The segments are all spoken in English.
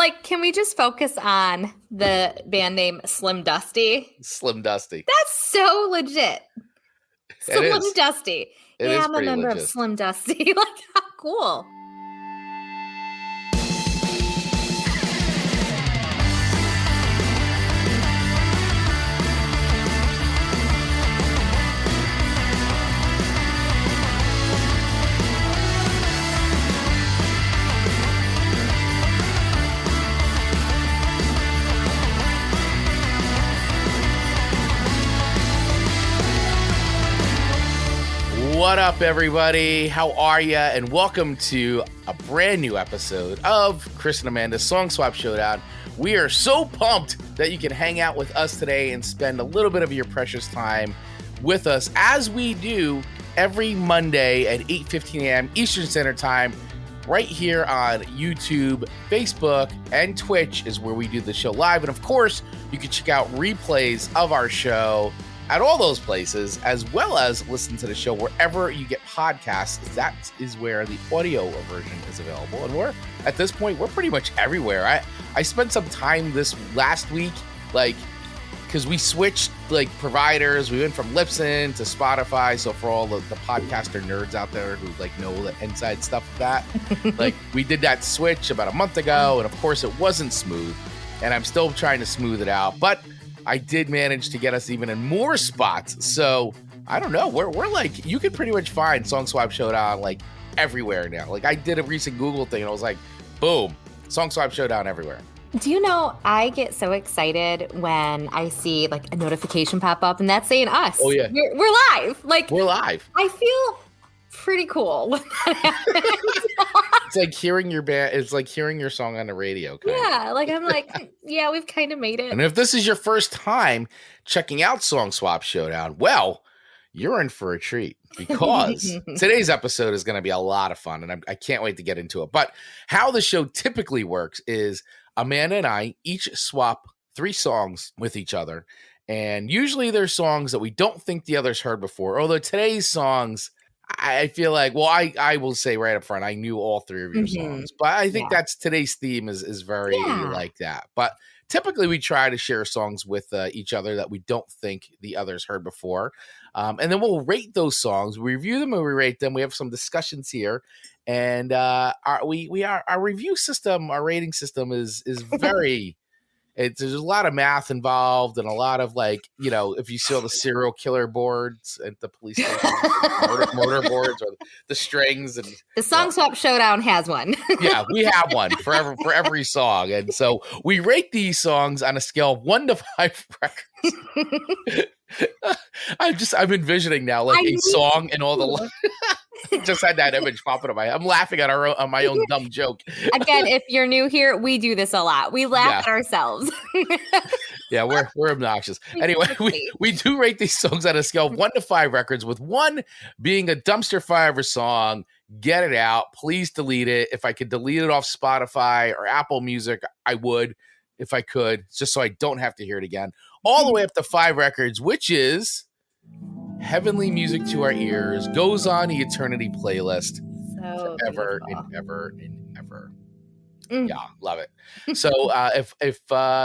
like, can we just focus on the band name Slim Dusty? Slim Dusty. That's so legit. Slim Dusty. It is I'm a member legit. of Slim Dusty. Like, how cool. What up, everybody? How are ya? And welcome to a brand new episode of Chris and Amanda's Song Swap Showdown. We are so pumped that you can hang out with us today and spend a little bit of your precious time with us, as we do every Monday at 8:15 a.m. Eastern Standard Time, right here on YouTube, Facebook, and Twitch is where we do the show live. And of course, you can check out replays of our show at all those places, as well as listen to the show wherever you get podcasts. That is where the audio version is available. And at this point, we're pretty much everywhere. I spent some time this last week, because we switched providers. We went from Libsyn to Spotify. So for all the podcaster nerds out there who know the inside stuff of that, we did that switch about a month ago. And of course it wasn't smooth, and I'm still trying to smooth it out, but I did manage to get us even in more spots. So I don't know. We're you can pretty much find Song Swap Showdown everywhere now. I did a recent Google thing and I was like, boom, Song Swap Showdown everywhere. Do you know, I get so excited when I see a notification pop up and that's saying us. Oh yeah. We're live. We're live. I feel pretty cool when that happens. It's like hearing your band. It's like hearing your song on the radio. Yeah. I'm yeah, we've kind of made it. And if this is your first time checking out Song Swap Showdown, well, you're in for a treat, because today's episode is going to be a lot of fun, and I can't wait to get into it. But how the show typically works is Amanda and I each swap 3 songs with each other. And usually they're songs that we don't think the others heard before. Although today's songs, I feel I will say right up front, I knew all 3 of your songs. But I think that's today's theme is very like that. But typically we try to share songs with each other that we don't think the others heard before. And then we'll rate those songs. We review them and we rate them. We have some discussions here. And our review system, our rating system is very... There's a lot of math involved, and a lot of if you see all the serial killer boards at the police station, motor boards, or the strings, and the Song Swap Showdown has one. Yeah, we have one for every song, and so we rate these songs on a scale of 1 to 5 records. I'm envisioning now a song and all the. Just had that image popping up. I'm laughing at my own dumb joke. Again, if you're new here, we do this a lot. We laugh at ourselves. Yeah, we're obnoxious. Anyway, we do rate these songs on a scale of 1 to 5 records, with 1 being a dumpster fire song. Get it out. Please delete it. If I could delete it off Spotify or Apple Music, I would, if I could, just so I don't have to hear it again. All the way up to 5 records, which is heavenly music to our ears, goes on the eternity playlist, so forever and ever and ever. Yeah, love it. So if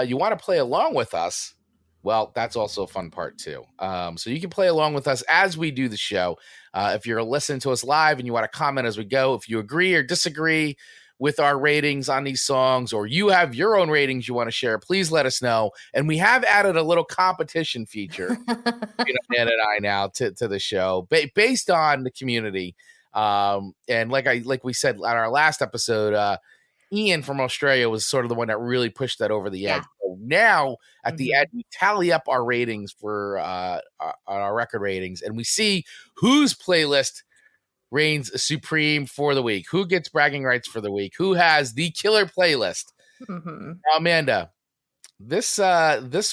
you want to play along with us, well, that's also a fun part too. So you can play along with us as we do the show. If you're listening to us live and you want to comment as we go, if you agree or disagree with our ratings on these songs, or you have your own ratings you want to share, please let us know. And we have added a little competition feature, Ann and I now to the show based on the community. And like we said on our last episode, Ian from Australia was sort of the one that really pushed that over the edge. So now at the end, we tally up our ratings for our record ratings, and we see whose playlist reigns supreme for the week, who gets bragging rights for the week, who has the killer playlist. Now, Amanda, this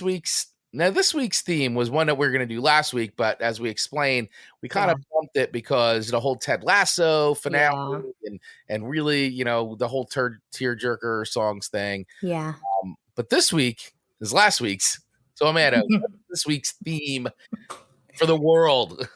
week's theme was one that we were going to do last week, but as we explained, we kind of bumped it because the whole Ted Lasso finale and really, the whole tearjerker songs thing. Yeah. But this week is last week's. So Amanda, what's this week's theme for the world?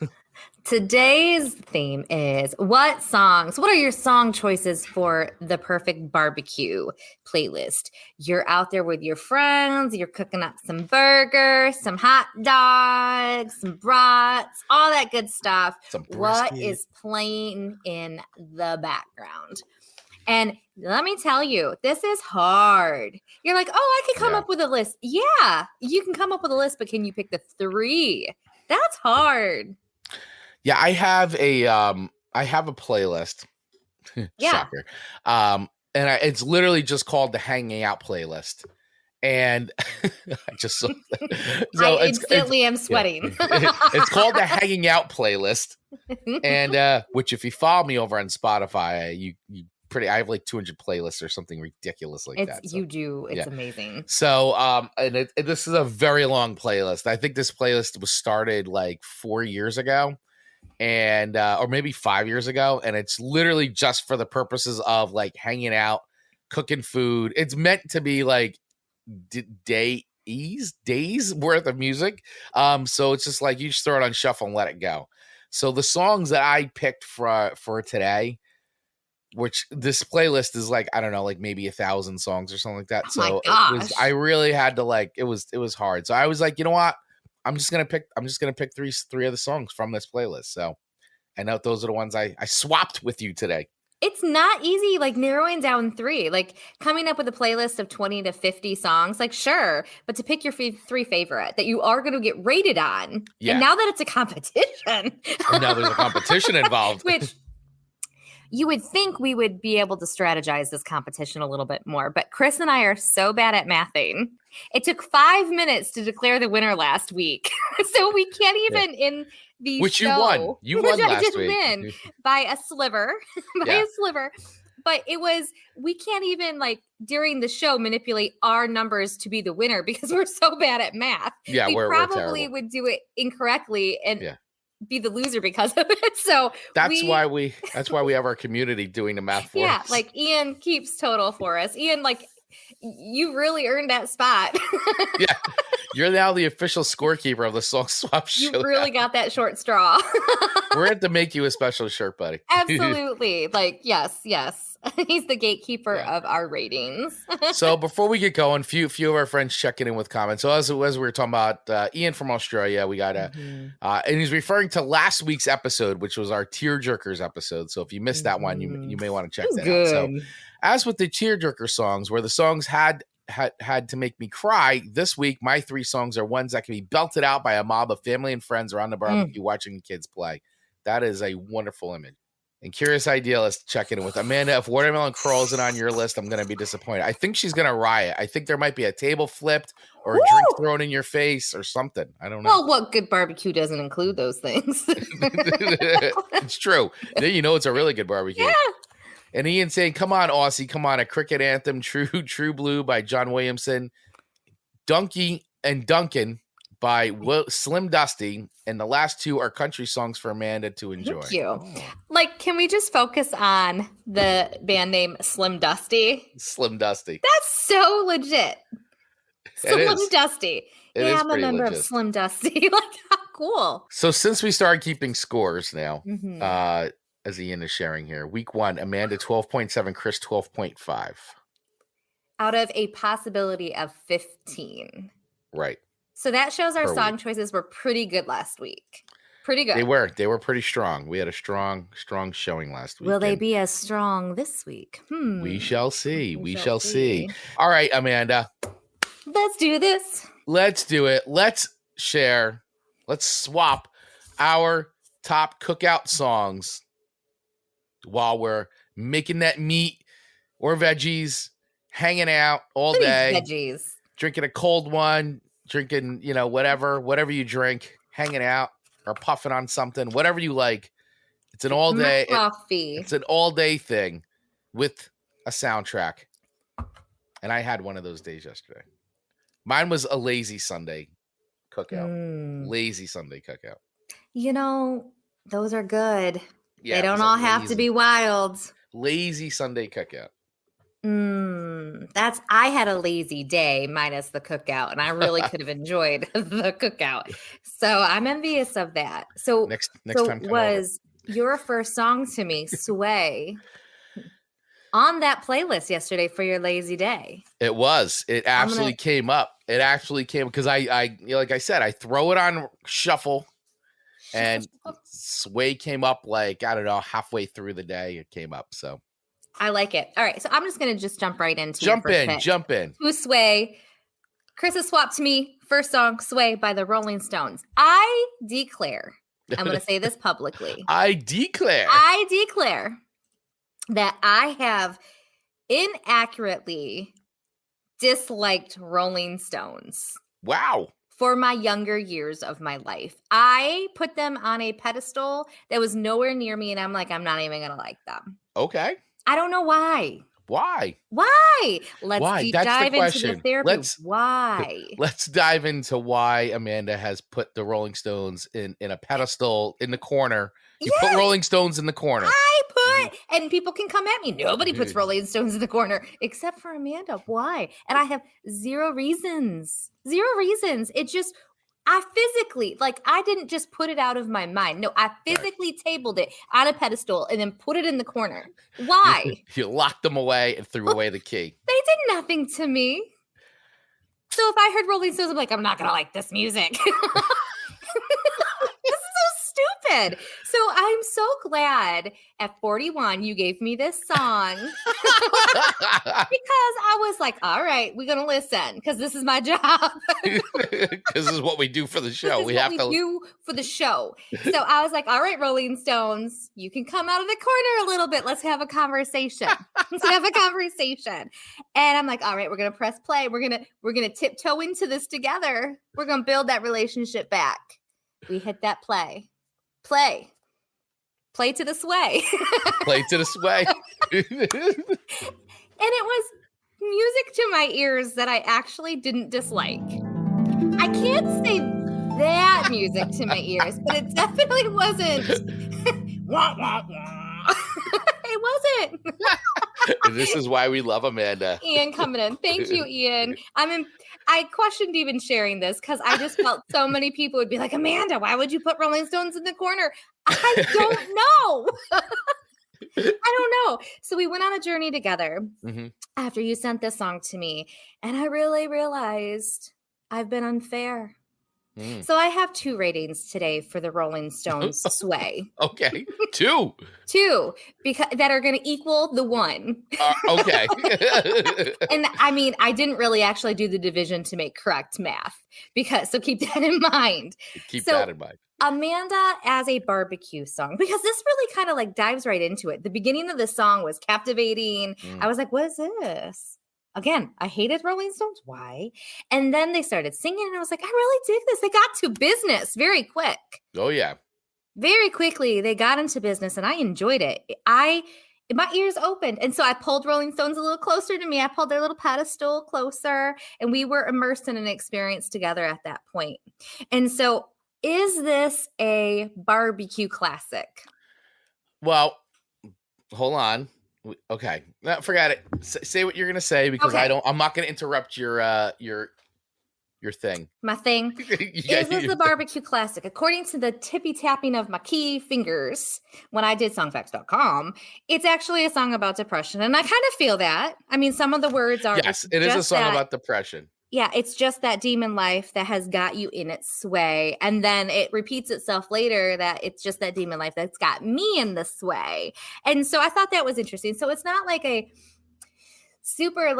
Today's theme is what are your song choices for the perfect barbecue playlist? You're out there with your friends, you're cooking up some burgers, some hot dogs, some brats, all that good stuff. Some What brisket. is playing in the background? And let me tell you, this is hard. You're like, oh, I can come up with a list. Yeah, you can come up with a list, but can you pick the 3? That's hard. Yeah, I have a playlist. Shocker. It's literally just called the Hanging Out playlist. And I just saw that. So I instantly am sweating. It's called the Hanging Out playlist. And which if you follow me over on Spotify, I have like 200 playlists or something ridiculous like that. So, you do. It's amazing. So this is a very long playlist. I think this playlist was started like 4 years ago. And or maybe 5 years ago, and it's literally just for the purposes of like hanging out, cooking food. It's meant to be like days worth of music. So it's just like you just throw it on shuffle and let it go. So the songs that I picked for today, which this playlist is like, I don't know, like maybe 1,000 songs or something like that. Oh my gosh. I really had to like, it was hard. So I was like, you know what? I'm just gonna pick three of the songs from this playlist. So I know those are the ones I swapped with you today. It's not easy, like narrowing down 3, like coming up with a playlist of 20 to 50 songs, like sure, but to pick your 3 favorite that you are going to get rated on. Yeah. And now that it's a competition. And now there's a competition involved. Which you would think we would be able to strategize this competition a little bit more, but Chris and I are so bad at mathing. It took 5 minutes to declare the winner last week. So we can't even in the which show. You won. You won last week. Win by a sliver. A sliver. But we can't even like during the show manipulate our numbers to be the winner because we're so bad at math. Yeah, we we're probably would do it incorrectly and be the loser because of it. So that's why we have our community doing the math for us. Yeah, like Ian keeps total for us. Ian, like you really earned that spot. Yeah. You're now the official scorekeeper of the Song Swap Showdown. You really got that short straw. We're going to make you a special shirt, buddy. Absolutely. Like, yes. He's the gatekeeper of our ratings. So before we get going, few of our friends checking in with comments. So as we were talking about Ian from Australia, we got and he's referring to last week's episode, which was our tearjerkers episode. So if you missed that one, you may want to check that out. So as with the tearjerker songs, where the songs had to make me cry, this week my 3 songs are ones that can be belted out by a mob of family and friends around the barbecue watching the kids play. That is a wonderful image. And Curious Idealist checking in with Amanda. If Watermelon Crawl isn't on your list, I'm going to be disappointed. I think she's going to riot. I think there might be a table flipped or a drink thrown in your face or something. I don't know. Well, what good barbecue doesn't include those things? It's true. Then you know it's a really good barbecue. Yeah. And Ian saying, come on, Aussie, come on. A cricket anthem, True Blue by John Williamson. Donkey and Duncan by Slim Dusty. And the last 2 are country songs for Amanda to enjoy. Thank you. Like, can we just focus on the band name Slim Dusty? Slim Dusty. That's so legit. Slim Dusty. I'm a member of Slim Dusty. Like, how cool. So since we started keeping scores now, as Ian is sharing here, week 1, Amanda 12.7, Chris 12.5. Out of a possibility of 15. Right. So that shows our song choices were pretty good last week. Pretty good. They were pretty strong. We had a strong showing last week. Will they be as strong this week? We shall see. We shall see. All right, Amanda. Let's do this. Let's do it. Let's share. Let's swap our top cookout songs while we're making that meat or veggies, hanging out all day. Veggies. Drinking a cold one. Drinking, whatever you drink, hanging out or puffing on something, whatever you like. It's an all day coffee. It's an all day thing with a soundtrack. And I had one of those days yesterday. Mine was a lazy Sunday cookout. Lazy Sunday cookout. Those are good. Yeah, they don't all have to be wild. Lazy Sunday cookout. I had a lazy day minus the cookout, and I really could have enjoyed the cookout. So I'm envious of that. So Next so time, come over. was your first song to me, Sway, on that playlist yesterday for your lazy day? It was. It actually came up. It actually came because like I said, I throw it on shuffle, and Sway came up like, I don't know, halfway through the day. It came up. So I like it. All right, so I'm just gonna jump right into jump in. Who's Sway? Chris has swapped to me. First song, Sway by the Rolling Stones. I declare, I'm going to say this publicly. I declare that I have inaccurately disliked Rolling Stones. Wow. For my younger years of my life. I put them on a pedestal that was nowhere near me, and I'm like, I'm not even going to like them. Okay. I don't know why. Why? Let's deep dive into the therapy. Why? Let's dive into why Amanda has put the Rolling Stones in a pedestal in the corner. You put Rolling Stones in the corner. And people can come at me. Nobody puts Rolling Stones in the corner except for Amanda. Why? And I have zero reasons. It just, I physically, I didn't just put it out of my mind. No, I physically tabled it on a pedestal and then put it in the corner. Why? You locked them away and threw away the key. They did nothing to me. So if I heard Rolling Stones, I'm like, I'm not going to like this music. This is so stupid. So I'm so glad at 41 you gave me this song because I was like, all right, we're going to listen because this is my job. Because this is what we do for the show. We do for the show. So I was like, all right, Rolling Stones, you can come out of the corner a little bit. Let's have a conversation. And I'm like, all right, we're going to press play. We're going to tiptoe into this together. We're going to build that relationship back. We hit that play to the sway. Play to the sway. And it was music to my ears that I actually didn't dislike. I can't say that music to my ears, but it definitely wasn't. Wah, wah, wah. It wasn't. This is why we love Amanda. Ian coming in. Thank you, Ian. I questioned even sharing this because I just felt so many people would be like, Amanda, why would you put Rolling Stones in the corner? I don't know. I don't know. So we went on a journey together after you sent this song to me, and I really realized I've been unfair. So I have 2 ratings today for the Rolling Stones Sway. Okay. 2 because that are going to equal the 1. Okay. And I didn't really actually do the division to make correct math so keep that in mind. Keep that in mind. Amanda as a barbecue song, because this really kind of dives right into it. The beginning of the song was captivating. I was like, what is this? Again, I hated Rolling Stones. Why? And then they started singing, and I was like, I really dig this. They got to business very quick. Oh, yeah. Very quickly, they got into business, and I enjoyed it. My ears opened, and so I pulled Rolling Stones a little closer to me. I pulled their little pedestal closer, and we were immersed in an experience together at that point. And so, is this a barbecue classic? Well, hold on. Okay, no, forget it. Say what you're gonna say because I'm not gonna interrupt your thing. My thing is this a barbecue classic? According to the tippy tapping of my key fingers when I did songfacts.com, it's actually a song about depression, and I kind of feel that. Some of the words are it is a song about depression. Yeah, it's just that demon life that has got you in its sway. And then it repeats itself later that it's just that demon life that's got me in the sway. And so I thought that was interesting. So it's not like a super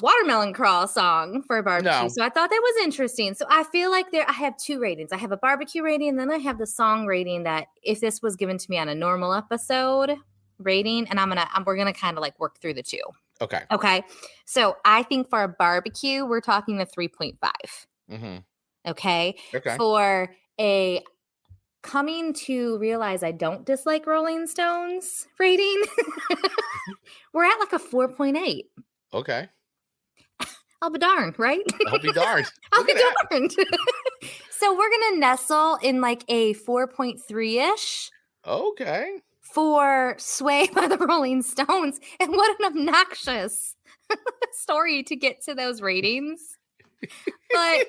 watermelon crawl song for a barbecue. No. So I thought that was interesting. So I feel like I have 2 ratings. I have a barbecue rating, and then I have the song rating that if this was given to me on a normal episode rating, and we're going to kind of work through the 2. Okay. So I think for a barbecue, we're talking a 3.5. Okay. For a coming to realize I don't dislike Rolling Stones rating, we're at a 4.8. Okay. I'll be darned, right? I'll be darned. I'll be darned. So we're going to nestle in a 4.3-ish. Okay. For Sway by the Rolling Stones. And what an obnoxious story to get to those ratings. But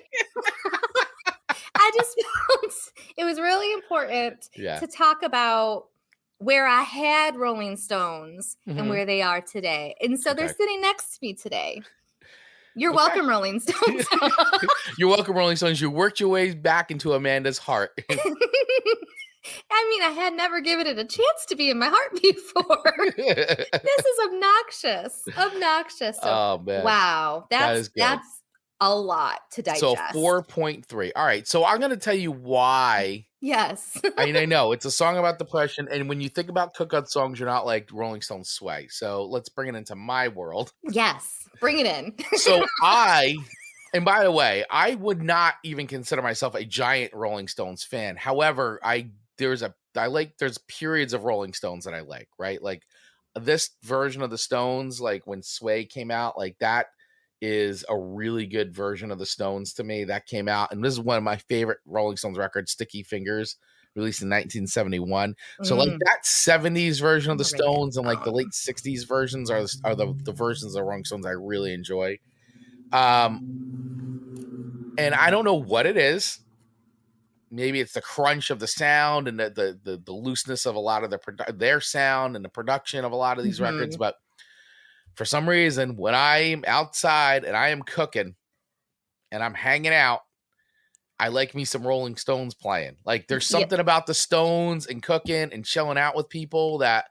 I just felt it was really important to talk about where I had Rolling Stones and where they are today. And so they're sitting next to me today. You're welcome, Rolling Stones. You're welcome, Rolling Stones. You worked your way back into Amanda's heart. I mean, I had never given it a chance to be in my heart before. This is obnoxious. Obnoxious. So, oh, man. Wow. That's a lot to digest. So 4.3. All right. So I'm going to tell you why. Yes. I know it's a song about depression. And when you think about cookout songs, you're not like Rolling Stone sway. So let's bring it into my world. Yes. Bring it in. So and by the way, I would not even consider myself a giant Rolling Stones fan. However, there's periods of Rolling Stones that I like, right? Like this version of the Stones, like when Sway came out, like that is a really good version of the Stones to me. That came out, and this is one of my favorite Rolling Stones records, Sticky Fingers, released in 1971. So like that 70s version of the Stones and like the late 60s versions are the versions of the Rolling Stones I really enjoy. And I don't know what it is. Maybe it's the crunch of the sound and the looseness of a lot of their sound and the production of a lot of these records. But for some reason, when I'm outside and I am cooking and I'm hanging out, I like me some Rolling Stones playing. Like there's something about the Stones and cooking and chilling out with people that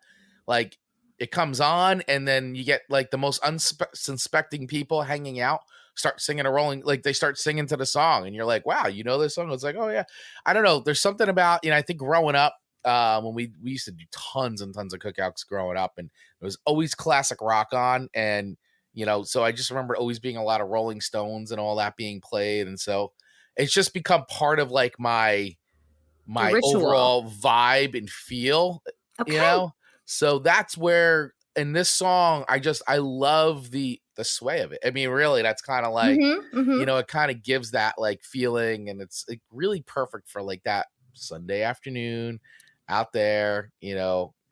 like it comes on and then you get like the most unsuspecting people hanging out start singing they start singing to the song and you're like, wow, you know this song? It's like, oh yeah. I don't know. There's something about, I think growing up, when we used to do tons and tons of cookouts growing up and it was always classic rock on. And, so I just remember always being a lot of Rolling Stones and all that being played. And so it's just become part of like my overall vibe and feel, So that's where in this song, I love the sway of it. I mean, really, that's kind of like, it kind of gives that like feeling and it's like really perfect for like that Sunday afternoon out there,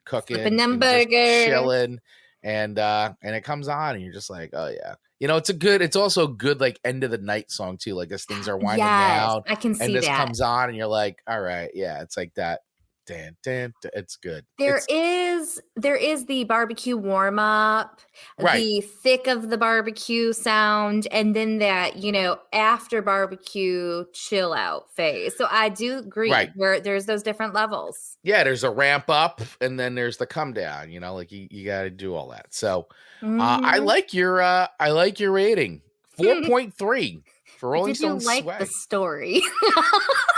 cooking, and them burgers, chilling. And it comes on and you're just like, oh yeah. It's also a good like end of the night song too. Like as things are winding down. I can see and this that. comes on and you're like, all right, yeah, it's like that. It's good. There is the barbecue warm up, the thick of the barbecue sound, and then that, after barbecue chill out phase. So I do agree where there's those different levels. Yeah, there's a ramp up and then there's the come down, like you got to do all that. So I like your rating. 4.3. For Rolling Stones. Did you like the story?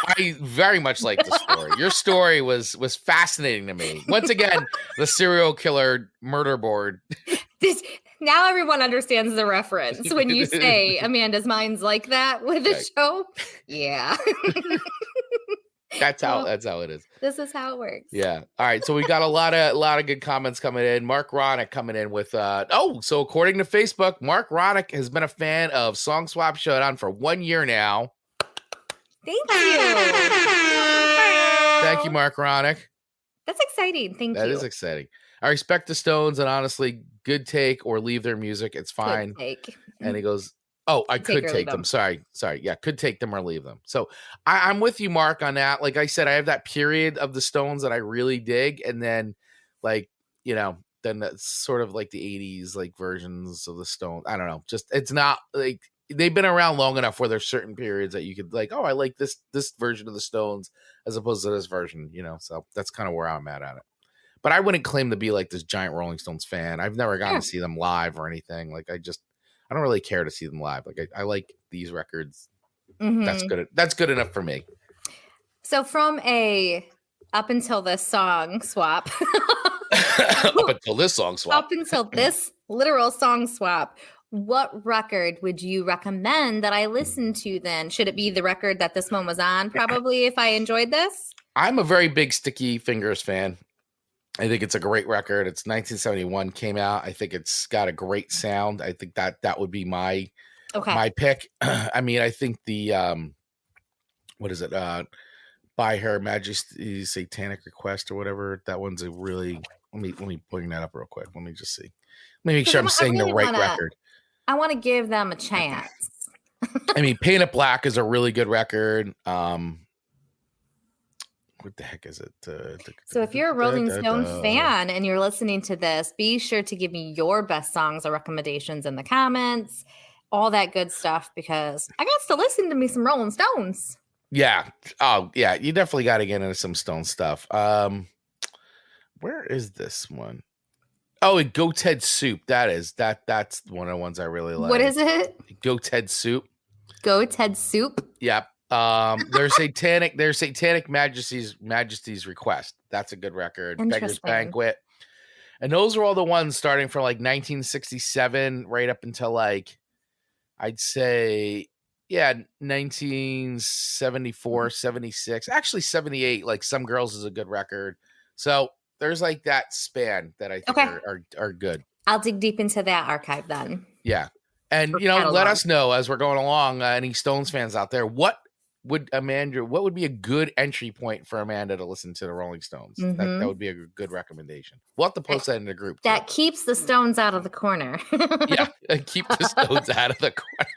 I very much like the story. Your story was fascinating to me. Once again, the serial killer murder board. Now everyone understands the reference when you say Amanda's mind's like that with the show. Yeah. That's how it is. This is how it works. Yeah. All right. So we got a lot of good comments coming in. Mark Ronick coming in with so according to Facebook, Mark Ronick has been a fan of Song Swap Showdown for 1 year now. Thank you. Thank you, Mark Ronick. That's exciting. Thank you. That is exciting. I respect the Stones and honestly, good take or leave their music. It's fine. Good take. And he goes, oh, I could take them. Sorry. Yeah, could take them or leave them. So I'm with you, Mark, on that. Like I said, I have that period of the Stones that I really dig. And then like, then that's sort of like the 80s like versions of the Stones. I don't know. Just it's not like they've been around long enough where there's certain periods that you could like, oh, I like this version of the Stones as opposed to this version, So that's kind of where I'm at it. But I wouldn't claim to be like this giant Rolling Stones fan. I've never gotten to see them live or anything. Like I don't really care to see them live. Like I like these records. That's good. That's good enough for me. So from up until this song swap, up until this literal song swap, what record would you recommend that I listen to then? Should it be the record that this one was on? Probably if I enjoyed this. I'm a very big Sticky Fingers fan. I think it's a great record. It's 1971 came out. I think it's got a great sound. I think that would be my pick. I mean, I think the what is it? By Her Majesty's Satanic Request or whatever. That one's a really let me bring that up real quick. Let me just see. Let me make sure I'm saying the right record. I want to give them a chance. I mean, Paint It Black is a really good record. What the heck is it? So if you're a Rolling Stone fan and you're listening to this, be sure to give me your best songs or recommendations in the comments, all that good stuff, because I got to listen to me some Rolling Stones. Yeah. Oh, yeah. You definitely got to get into some Stone stuff. Where is this one? Oh, Goat's Head Soup. That's one of the ones I really like. What is it? Goat's Head Soup. Goat's Head Soup? Yep. There's Satanic Majesty's Request. That's a good record. Beggar's Banquet. And those are all the ones starting from like 1967 right up until like, I'd say, 1974, 76, actually 78. Like Some Girls is a good record. So there's like that span that I think are good. I'll dig deep into that archive then. Yeah. And, let us know as we're going along, any Stones fans out there, what would be a good entry point for Amanda to listen to the Rolling Stones? Mm-hmm. That would be a good recommendation. We'll have to post that in the group. That keeps the Stones out of the corner. Yeah, and keep the Stones out of the corner.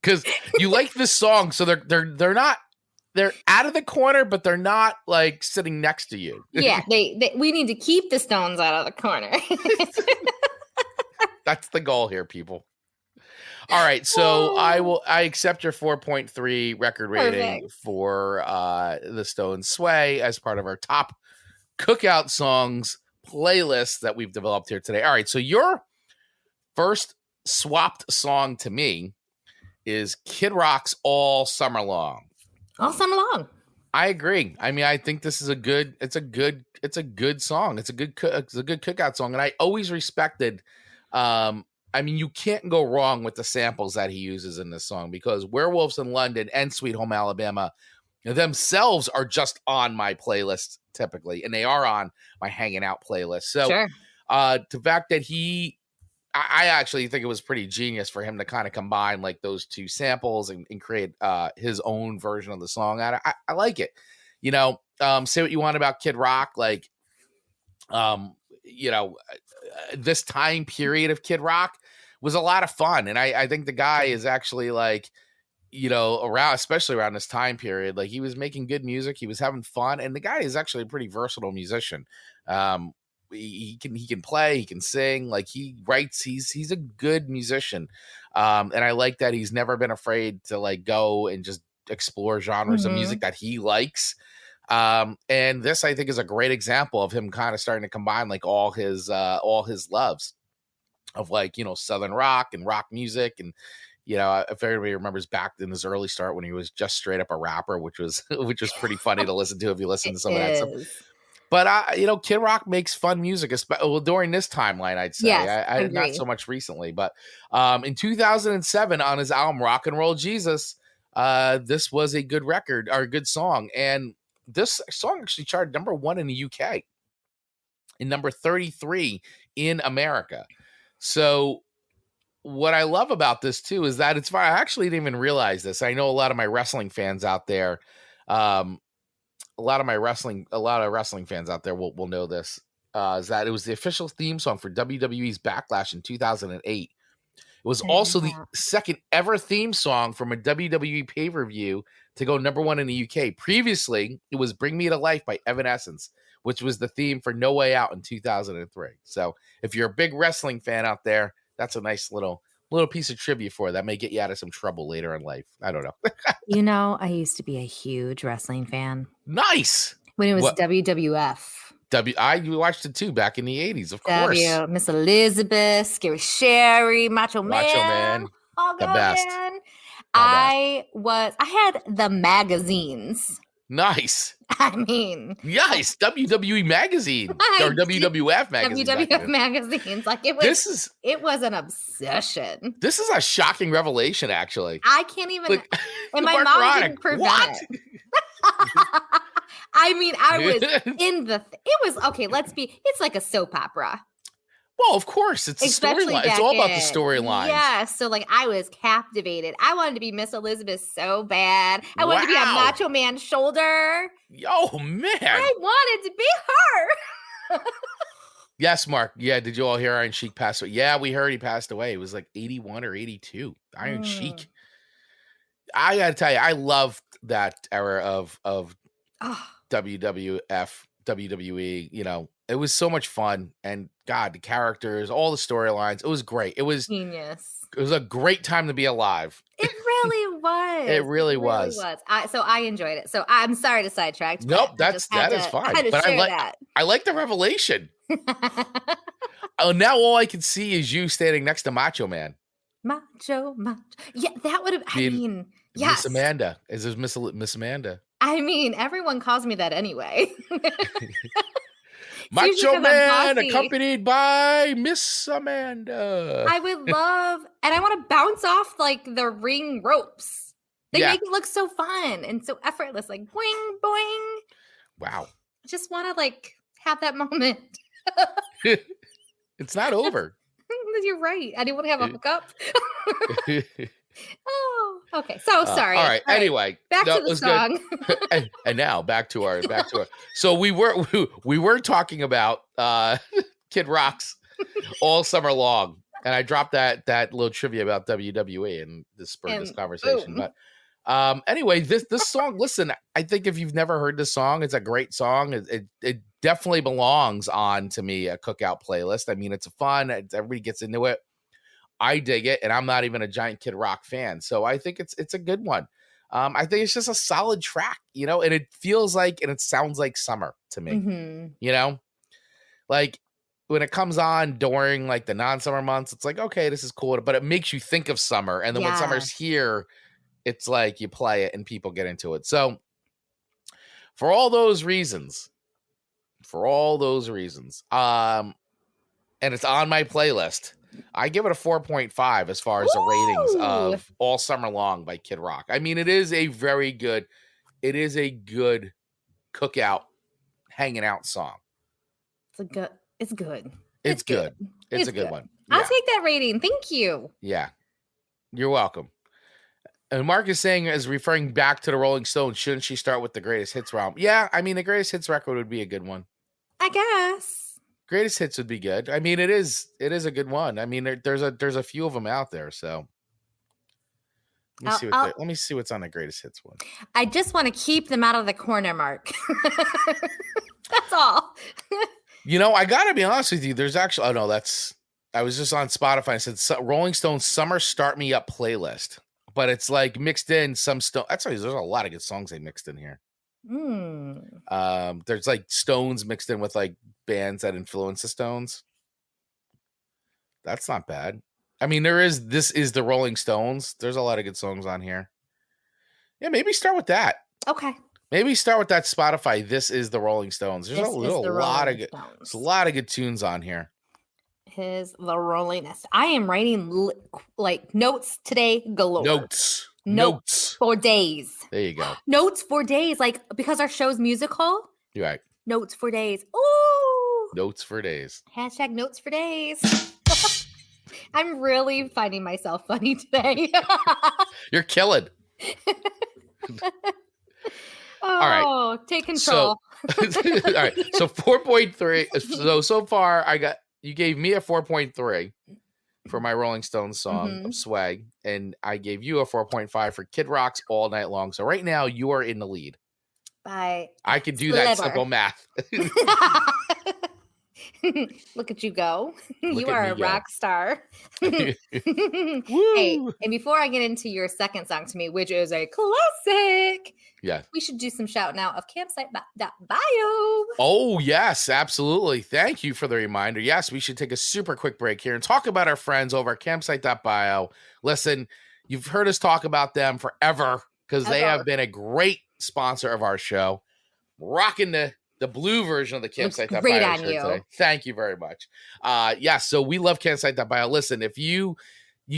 Because you like this song, so they're out of the corner, but they're not like sitting next to you. Yeah, we need to keep the Stones out of the corner. That's the goal here, people. All right, so I accept your 4.3 record rating for the Stones' Sway as part of our top cookout songs playlist that we've developed here today. All right, so your first swapped song to me is Kid Rock's All Summer Long. All Summer Long. I agree. I mean, I think this is a good song. It's a good cookout song, and I always respected. I mean, you can't go wrong with the samples that he uses in this song, because Werewolves in London and Sweet Home Alabama themselves are just on my playlist typically, and they are on my hanging out playlist. So sure. The fact that I actually think it was pretty genius for him to kind of combine like those two samples and create his own version of the song. I like it. Say what you want about Kid Rock, like, this time period of Kid Rock was a lot of fun. And I think the guy is actually like, especially around this time period, like he was making good music. He was having fun. And the guy is actually a pretty versatile musician. He can play, he can sing, like he writes, he's a good musician. And I like that he's never been afraid to like go and just explore genres of music that he likes. And this, I think, is a great example of him kind of starting to combine like all his loves of like, Southern rock and rock music. And, if everybody remembers back in his early start when he was just straight up a rapper, which was pretty funny to listen to if you listen to some of that stuff. But, Kid Rock makes fun music, during this timeline, I'd say. Yes, I not so much recently. But in 2007, on his album Rock and Roll Jesus, this was a good record, or a good song. And this song actually charted number 1 in the UK and number 33 in America. So what I love about this, too, is that it's fine. I actually didn't even realize this. I know a lot of my wrestling fans out there, a lot of wrestling fans out there will know this, is that it was the official theme song for WWE's Backlash in 2008. It was also the second ever theme song from a WWE pay-per-view to go number 1 in the UK. Previously, it was Bring Me to Life by Evanescence, which was the theme for No Way Out in 2003. So if you're a big wrestling fan out there, that's a nice little piece of trivia for you. That may get you out of some trouble later in life. I don't know. I used to be a huge wrestling fan. Nice. When it was WWF. I watched it too back in the 80s, of course. Miss Elizabeth, Scary Sherry, Macho Man. The best. I had the magazines. Nice. I mean, nice. WWE magazine or WWF magazine. WWF magazines. Like it was an obsession. This is a shocking revelation, actually. I can't even. And my mom didn't prevent it. I mean, I was in the. It was okay. It's like a soap opera. Well, of course, it's a storyline. It's all about the storyline. Yeah, so like I was captivated. I wanted to be Miss Elizabeth so bad. I wanted to be on Macho Man's shoulder. Oh man, I wanted to be her. Yes, Mark. Yeah, did you all hear Iron Sheik passed away? Yeah, we heard he passed away. It was like 81 or 82. Iron Sheik. I gotta tell you, I loved that era of WWF, WWE. You know, it was so much fun, and God, the characters, all the storylines, it was great. Genius. It was a great time to be alive. It really was. It really was. So I enjoyed it. So I'm sorry to sidetrack. Nope, that is fine. I had to But share that. I like the revelation. Oh, now all I can see is you standing next to Macho Man. Macho. Yeah, that would have. I mean, yes. Miss Amanda. Is this Miss Amanda? I mean, everyone calls me that anyway. Macho Man accompanied by Miss Amanda. I would love, and I want to bounce off like the ring ropes. They make it look so fun and so effortless, like boing, boing. Wow. I just want to like have that moment. It's not over. You're right. I didn't want to have a hookup. Oh, okay. So sorry. All right. Anyway, back to the song. and now back to our. So we were talking about Kid Rock's all summer long, and I dropped that little trivia about WWE and this spurred this conversation. Boom. But anyway, this song. Listen, I think if you've never heard this song, it's a great song. It definitely belongs on, to me, a cookout playlist. I mean, it's fun. Everybody gets into it. I dig it, and I'm not even a giant Kid Rock fan, so I think it's a good one. I think it's just a solid track, you know, and it feels like and it sounds like summer to me. Mm-hmm. You know, like when it comes on during like the non-summer months, it's like, okay, this is cool, but it makes you think of summer, and then when summer's here, it's like you play it and people get into it. So for all those reasons, and it's on my playlist, I give it a 4.5 as far as the ratings of All Summer Long by Kid Rock. I mean, it is a good cookout, hanging out song. It's good. It's a good one. Yeah. I'll take that rating. Thank you. Yeah. You're welcome. And Mark is saying, is referring back to the Rolling Stones, shouldn't she start with the Greatest Hits round? Yeah, I mean, the Greatest Hits record would be a good one. I guess. Greatest Hits would be good. I mean, it is a good one. I mean, there's a few of them out there. So let me see what's on the Greatest Hits one. I just want to keep them out of the corner, Mark. That's all. You know, I gotta be honest with you. There's actually, I was just on Spotify and said Rolling Stones Summer Start Me Up playlist, but it's like mixed in some Stone. Actually, there's a lot of good songs they mixed in here. There's like Stones mixed in with like bands that influence the Stones. That's not bad. I mean, this is the Rolling Stones. There's a lot of good songs on here. Yeah, maybe start with that. Okay. Maybe start with that Spotify. This is the Rolling Stones. There's a lot of good tunes on here. Is the rollingness. I am writing like notes today galore. Notes for days. There you go. Notes for days, like because our show's musical. You're right. Notes for days. Ooh. Notes for days. Hashtag notes for days. I'm really finding myself funny today. You're killing. All right. Take control. All right. So 4.3. So far you gave me a 4.3 for my Rolling Stones song of Swag, and I gave you a 4.5 for Kid Rock's All Night Long. So right now you are in the lead. I can do that simple math. Look at you go. You are a rock star. Hey, and before I get into your second song to me, which is a classic, we should do some shouting out of campsite.bio. Oh, yes, absolutely. Thank you for the reminder. Yes, we should take a super quick break here and talk about our friends over at campsite.bio. Listen, you've heard us talk about them forever because they have been a great sponsor of our show. Rocking the blue version of the campsite.bio great on you. Today. Thank you very much. So we love campsite.bio. Listen, if you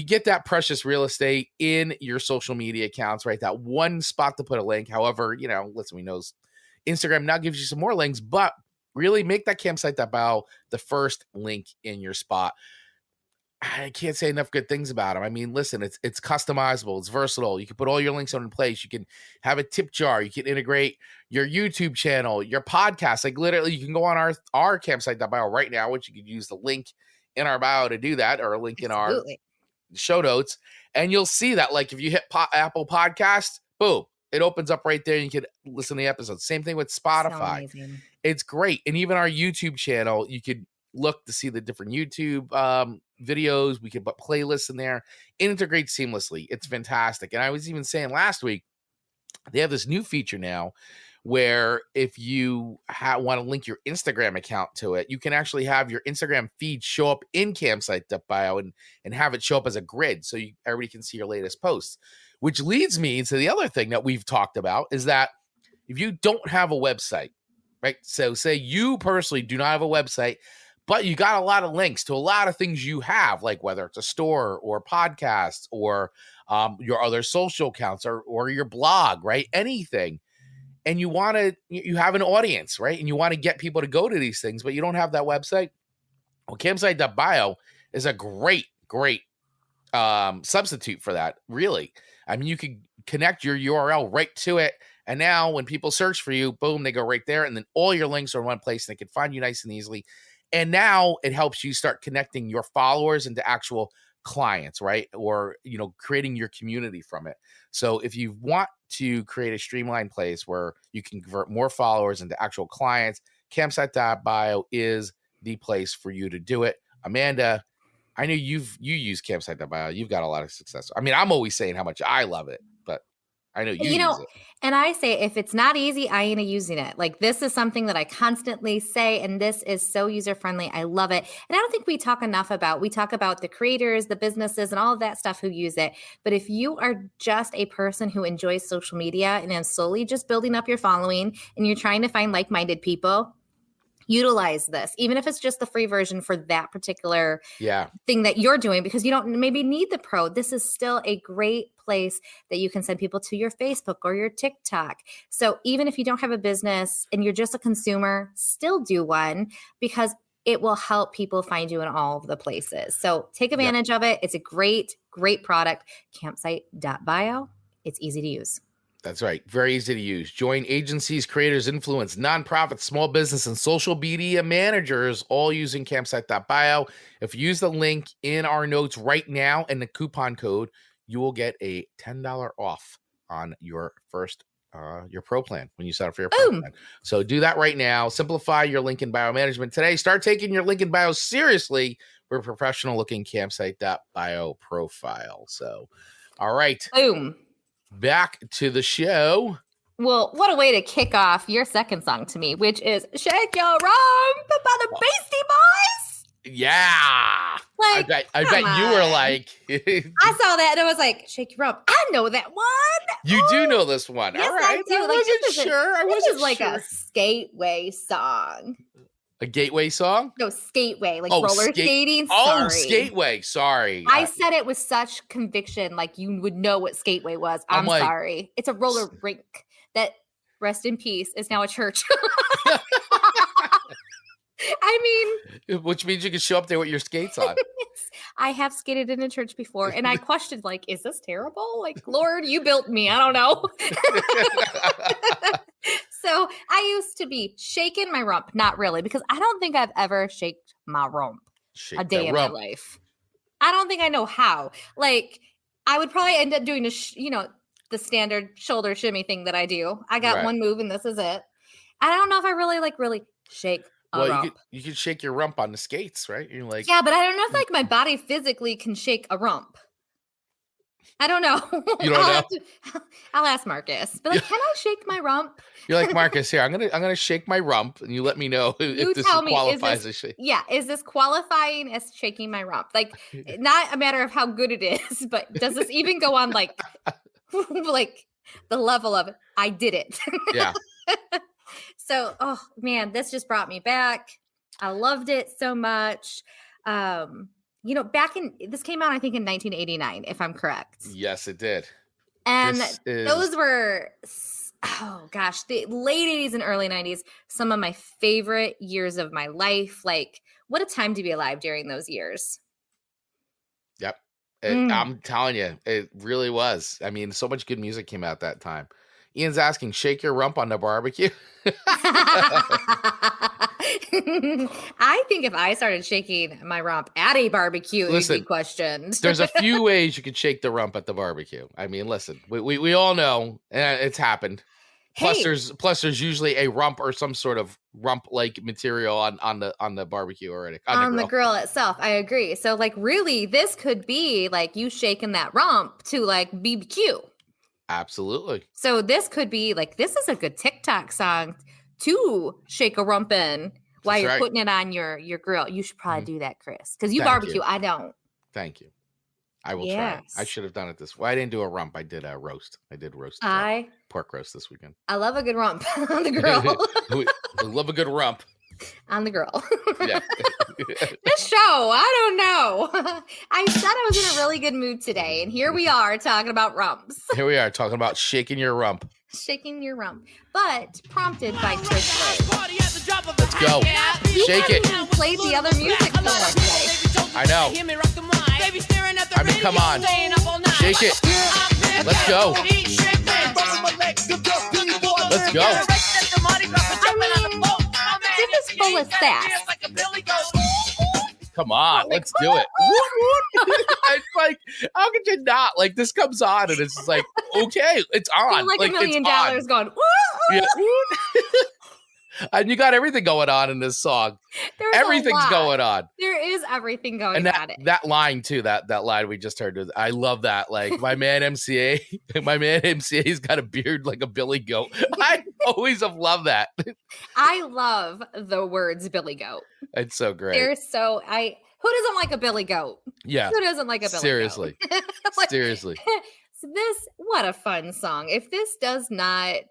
get that precious real estate in your social media accounts, right? That one spot to put a link. However, listen, we know Instagram now gives you some more links, but really make that campsite.bio the first link in your spot. I can't say enough good things about them. I mean, listen, it's customizable, it's versatile. You can put all your links on in place. You can have a tip jar. You can integrate your YouTube channel, your podcast. Like literally, you can go on our campsite.bio right now, which you can use the link in our bio to do that, or a link in our Absolutely. show notes, and you'll see that. Like if you hit Apple Podcast, boom, it opens up right there. And you can listen to the episodes. Same thing with So Spotify. amazing. It's great. And even our YouTube channel, you could look to see the different YouTube videos. We could put playlists in there. It integrates seamlessly. It's fantastic. And I was even saying last week, they have this new feature now where if you want to link your Instagram account to it, you can actually have your Instagram feed show up in campsite.bio and have it show up as a grid so everybody can see your latest posts, which leads me to the other thing that we've talked about is that if you don't have a website, right? So say you personally do not have a website, but you got a lot of links to a lot of things you have, like whether it's a store or podcasts or your other social accounts or your blog, right? Anything. And you have an audience, right? And you want to get people to go to these things, but you don't have that website. Well, campsite.bio is a great substitute for that, really. I mean, you can connect your URL right to it. And now when people search for you, boom, they go right there. And then all your links are in one place and they can find you nice and easily. And now it helps you start connecting your followers into actual clients, right? Or, creating your community from it. So if you want to create a streamlined place where you can convert more followers into actual clients, campsite.bio is the place for you to do it. Amanda, I know you use campsite.bio. You've got a lot of success. I mean, I'm always saying how much I love it, but I know you use it. And I say, if it's not easy, I ain't using it. Like this is something that I constantly say, and this is so user-friendly. I love it. And I don't think we talk about the creators, the businesses, and all of that stuff who use it. But if you are just a person who enjoys social media and is slowly just building up your following and you're trying to find like-minded people, utilize this, even if it's just the free version for that particular thing that you're doing, because you don't maybe need the pro. This is still a great place that you can send people to your Facebook or your TikTok. So even if you don't have a business and you're just a consumer, still do one, because it will help people find you in all of the places. So take advantage of it. It's a great product. Campsite.bio. It's easy to use. That's right. Very easy to use. Join agencies, creators, influence, nonprofits, small business, and social media managers, all using campsite.bio. If you use the link in our notes right now and the coupon code, you will get a $10 off on your first your pro plan when you sign up for your pro plan. So do that right now. Simplify your link in bio management today. Start taking your link in bio seriously for a professional looking campsite.bio profile. So, all right. Boom. Back to the show. Well, what a way to kick off your second song to me, which is Shake Your Rump by the Beastie Boys. Yeah. Like, I bet you were like... I saw that and I was like, Shake Your Rump. I know that one. You do know this one. Yes, all right. I do. I wasn't sure. This is like a skateway song. A gateway song? No, skateway, like roller skating. Oh, skateway. Sorry. I said it with such conviction, like you would know what skateway was. I'm sorry. It's a roller rink that, rest in peace, is now a church. I mean, which means you can show up there with your skates on. I have skated in a church before, and I questioned, like, is this terrible? Like, Lord, you built me. I don't know. So I used to be shaking my rump. Not really, because I don't think I've ever shaked my rump a day in my life. I don't think I know how. Like, I would probably end up doing the standard shoulder shimmy thing that I do. I got one move and this is it. I don't know if I really shake a rump. You could shake your rump on the skates, right? You're like, yeah, but I don't know if like my body physically can shake a rump. I don't know. You don't know? I'll ask Marcus. But like, can I shake my rump? You're like, Marcus, here, I'm gonna shake my rump, and you let me know if this qualifies as shake. Yeah, is this qualifying as shaking my rump? Like, not a matter of how good it is, but does this even go on like like the level of I did it? Yeah. So, oh man, this just brought me back. I loved it so much. This came out, I think, in 1989, if I'm correct. Yes, it did. And those were, the late 80s and early 90s, some of my favorite years of my life. Like, what a time to be alive during those years. Yep. Mm. I'm telling you, it really was. I mean, so much good music came out that time. Ian's asking, shake your rump on the barbecue. I think if I started shaking my rump at a barbecue, it would be Listen, questioned. there's a few ways you could shake the rump at the barbecue. I mean, listen, we all know it's happened. Plus, Hey. there's usually a rump or some sort of rump like material on the barbecue already On the grill itself, I agree. So, like, really, this could be like you shaking that rump to like BBQ. Absolutely. So this could be like, this is a good TikTok song to shake a rump in while you're putting it on your grill. You should probably do that, Chris, because you barbecue. I don't. Thank you. I will try. I should have done it this way. I didn't do a rump. I did a roast. I did roast pork roast this weekend. I love a good rump on the grill. we love a good rump. On the grill. Yeah. This show, I don't know. I said I was in a really good mood today, and here we are talking about rumps. Here we are talking about shaking your rump. Shaking your rump, but prompted by Chris. Let's go. Shake it. Play the other music for us today. I know. I mean, come on. Shake it. Let's go. Let's go. This is full of sass. Come on, let's do it. It's like, how could you not? Like, this comes on and it's just like, okay, it's on. Like $1 million going. Yeah. And you got everything going on in this song. Everything's going on. There is everything going on. And that line too, that line we just heard, I love that. Like, my man MCA's got a beard like a billy goat. I always have loved that. I love the words billy goat. It's so great. Who doesn't like a billy goat? Yeah. Who doesn't like a billy goat? Seriously. So what a fun song. If this does not,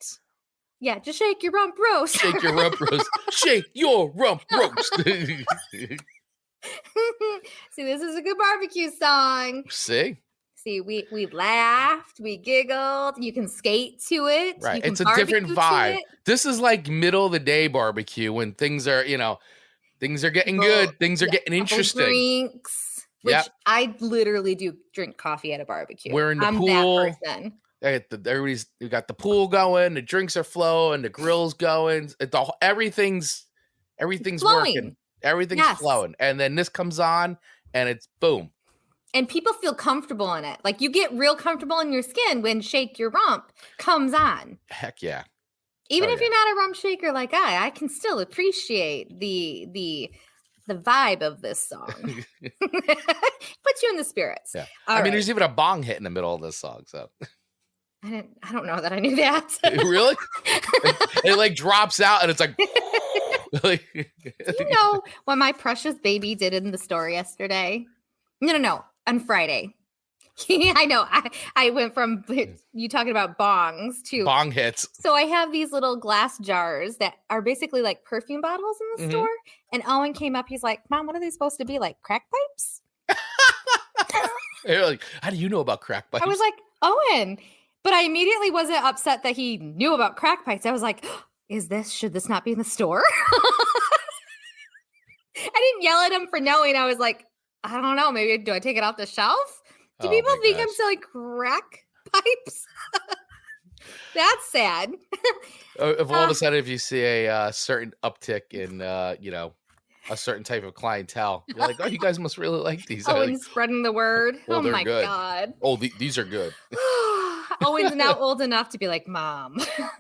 just shake your rump roast. Shake your rump roast. Shake your rump roast. See, this is a good barbecue song. See, we laughed, we giggled. You can skate to it. Right. It's a different vibe. This is like middle of the day barbecue when things are, things are getting good. Things are getting interesting. Drinks. Which I literally do drink coffee at a barbecue. We're in the pool. That person. We got the pool going, the drinks are flowing, the grill's going. Everything's working. Everything's flowing. And then this comes on and it's boom. And people feel comfortable in it. Like, you get real comfortable in your skin when Shake Your Rump comes on. Heck yeah. Even if you're not a rump shaker like I can still appreciate the vibe of this song. Puts you in the spirits. Yeah. I mean, there's even a bong hit in the middle of this song, so I don't know that I knew that. Really? It like drops out and it's like, you know what my precious baby did in the store yesterday? No, on Friday. I know. I went from you talking about bongs to bong hits. So I have these little glass jars that are basically like perfume bottles in the store. And Owen came up. He's like, Mom, what are they supposed to be? Like crack pipes? You're like, how do you know about crack pipes? I was like, Owen. But I immediately wasn't upset that he knew about crack pipes. I was like, should this not be in the store? I didn't yell at him for knowing. I was like, I don't know. Maybe do I take it off the shelf? Do people think I'm selling crack pipes? That's sad. If all of a sudden, if you see a certain uptick in, a certain type of clientele, you're like, oh, you guys must really like these. And spreading the word. Well, oh my good. God. Oh, these are good. Owen's now old enough to be like, Mom,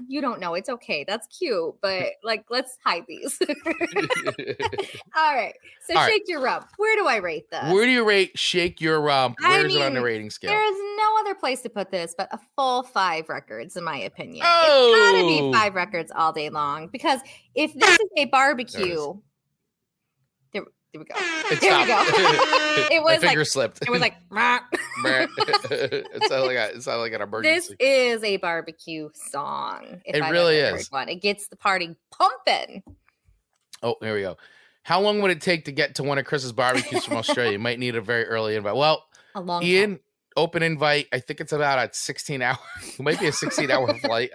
you don't know. It's okay. That's cute. But like, let's hide these. All right. So Shake Your Rump. Where do I rate this? Where do you rate Shake Your Rump? Where's it on the rating scale? There is no other place to put this but a full 5 records, in my opinion. It's gotta be 5 records all day long. Because if this is a barbecue, there we go. There we go. It was my finger slipped. It was like, it sounded like an emergency. This is a barbecue song. It really is. One. It gets the party pumping. Oh, here we go. How long would it take to get to one of Chris's barbecues from Australia? You might need a very early invite. Well, a long Ian, time. Open invite. I think it's about a 16-hour. It might be a 16-hour flight.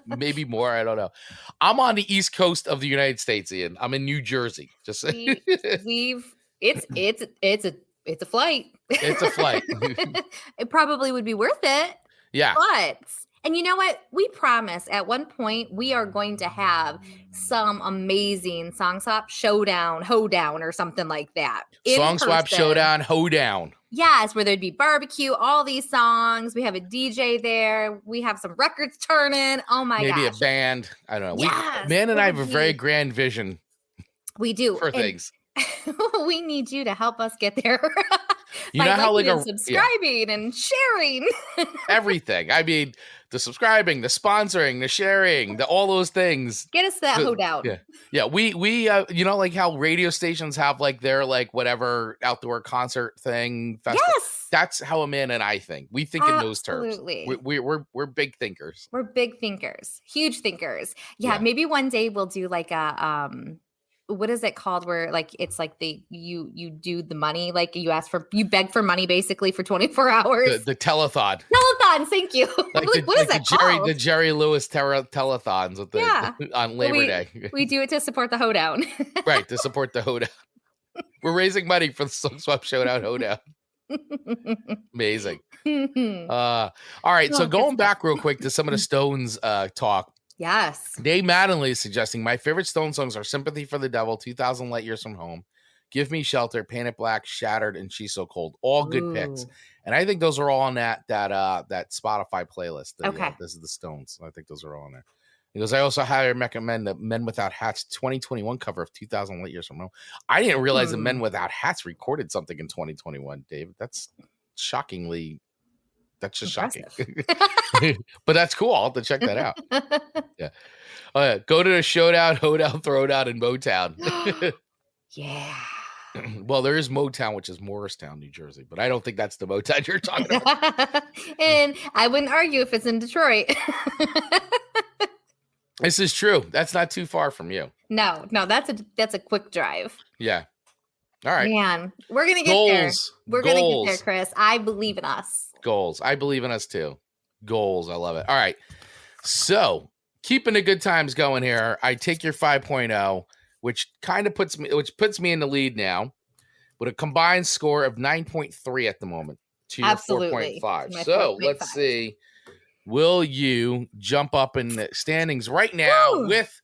Maybe more. I don't know. I'm on the East Coast of the United States, Ian. I'm in New Jersey. Just it's a it's a flight. It's a flight. It probably would be worth it. Yeah. But, and you know what? We promise at one point we are going to have some amazing Song Swap Showdown, Hoedown, or something like that. Song Swap Showdown, Hoedown. Yes, where there'd be barbecue, all these songs. We have a DJ there. We have some records turning. Oh my gosh. Maybe a band. I don't know. Yes, Man and I have a very grand vision. We do. For things. We need you to help us get there. You know how subscribing and sharing. Everything. I mean, the subscribing, the sponsoring, the sharing, all those things. Get us that hoedown. Yeah. Yeah. We you know, like how radio stations have like their like whatever outdoor concert thing. Festival. Yes. That's how Amanda and I think. We think in those terms. We're big thinkers. We're big thinkers. Huge thinkers. Yeah. Maybe one day we'll do like a what is it called where like it's like you do the money, like you beg for money basically for 24 hours. The telethon. Thank you. Like what is that called? The Jerry Lewis telethons with on Labor Day. We do it to support the hoedown. Right, to support the hoedown. We're raising money for the Song Swap Showdown hoedown. Amazing. All right, so going back real quick to some of the Stones talk. Yes. Dave Mattingly is suggesting my favorite Stone songs are Sympathy for the Devil, 2,000 Light Years from Home, Give Me Shelter, Painted Black, Shattered, and She's So Cold. All good picks. And I think those are all on that Spotify playlist. Okay. This is the Stones. I think those are all on there. He goes, I also highly recommend the Men Without Hats 2021 cover of 2,000 Light Years from Home. I didn't realize the Men Without Hats recorded something in 2021, Dave. That's shockingly... That's just impressive. Shocking. But that's cool. I'll have to check that out. Yeah. Oh, yeah. Go to the Showdown, Hoedown, Throwdown, and Motown. Yeah. Well, there is Motown, which is Morristown, New Jersey, but I don't think that's the Motown you're talking about. And I wouldn't argue if it's in Detroit. This is true. That's not too far from you. No, that's a quick drive. Yeah. All right. Man, we're going to get there. We're going to get there, Chris. I believe in us. Goals. I believe in us too. Goals. I love it. All right. So keeping the good times going here. I take your 5.0, which puts me in the lead now with a combined score of 9.3 at the moment to your 4.5. So let's see. Will you jump up in the standings right now with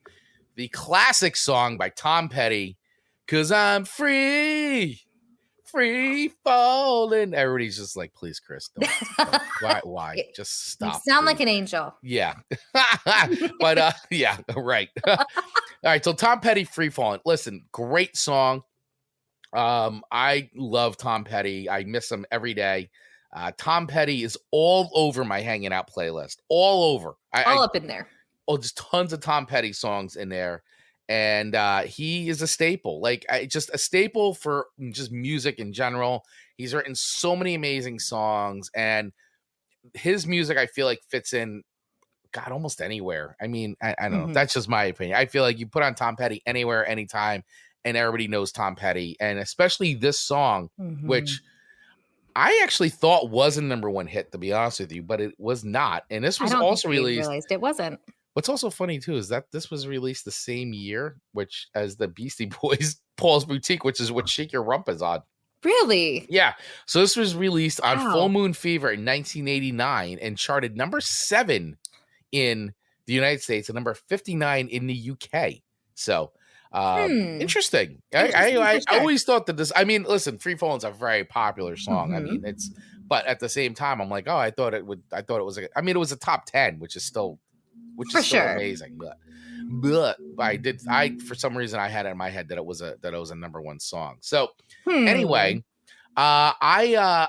the classic song by Tom Petty, 'Cause I'm Free Fallin'. Everybody's just like, please, Chris, don't. Why? Just stop. You sound like an angel. Yeah. But yeah, right. All right, so Tom Petty, Free Fallin'. Listen, great song. I love Tom Petty. I miss him every day. Tom Petty is all over my hanging out playlist. All over. Up in there. Oh, just tons of Tom Petty songs in there. And he is a staple, just a staple for just music in general. He's written so many amazing songs, and his music, I feel like, fits in, God, almost anywhere. I mean, I don't know. That's just my opinion. I feel like you put on Tom Petty anywhere, anytime, and everybody knows Tom Petty. And especially this song, which I actually thought was a number one hit, to be honest with you, but it was not. And this was also released. Realized it wasn't. What's also funny, too, is that this was released the same year, which as the Beastie Boys, Paul's Boutique, which is what Shake Your Rump is on. Really? Yeah. So this was released on Full Moon Fever in 1989 and charted number 7 in the United States and number 59 in the UK. So interesting. I always thought that this, I mean, listen, Free Falling's a very popular song. I mean, but at the same time, I'm like, oh, it was a top 10, which is still amazing. But I for some reason I had it in my head that it was a number one song. So anyway, I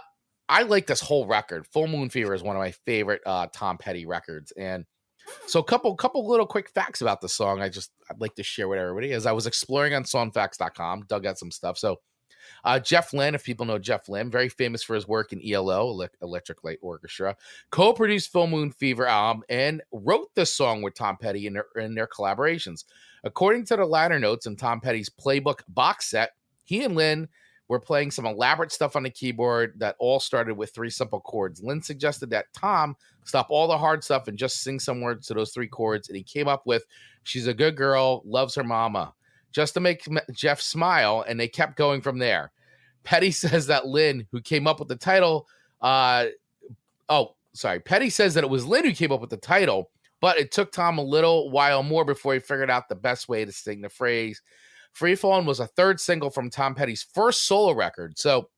like this whole record. Full Moon Fever is one of my favorite Tom Petty records. And so a couple little quick facts about the song I'd like to share with everybody. As I was exploring on songfacts.com, dug out some stuff. So Jeff Lynne, if people know Jeff Lynne, very famous for his work in ELO, Electric Light Orchestra, co-produced Full Moon Fever album and wrote this song with Tom Petty in their collaborations. According to the liner notes in Tom Petty's Playbook box set, he and Lynne were playing some elaborate stuff on the keyboard that all started with 3 simple chords. Lynne suggested that Tom stop all the hard stuff and just sing some words to those 3 chords, and he came up with "She's a good girl, loves her mama," just to make Jeff smile, and they kept going from there. Petty says that Lynn, who came up with the title, Petty says that it was Lynn who came up with the title, but it took Tom a little while more before he figured out the best way to sing the phrase. Free Fallin' was a third single from Tom Petty's first solo record. So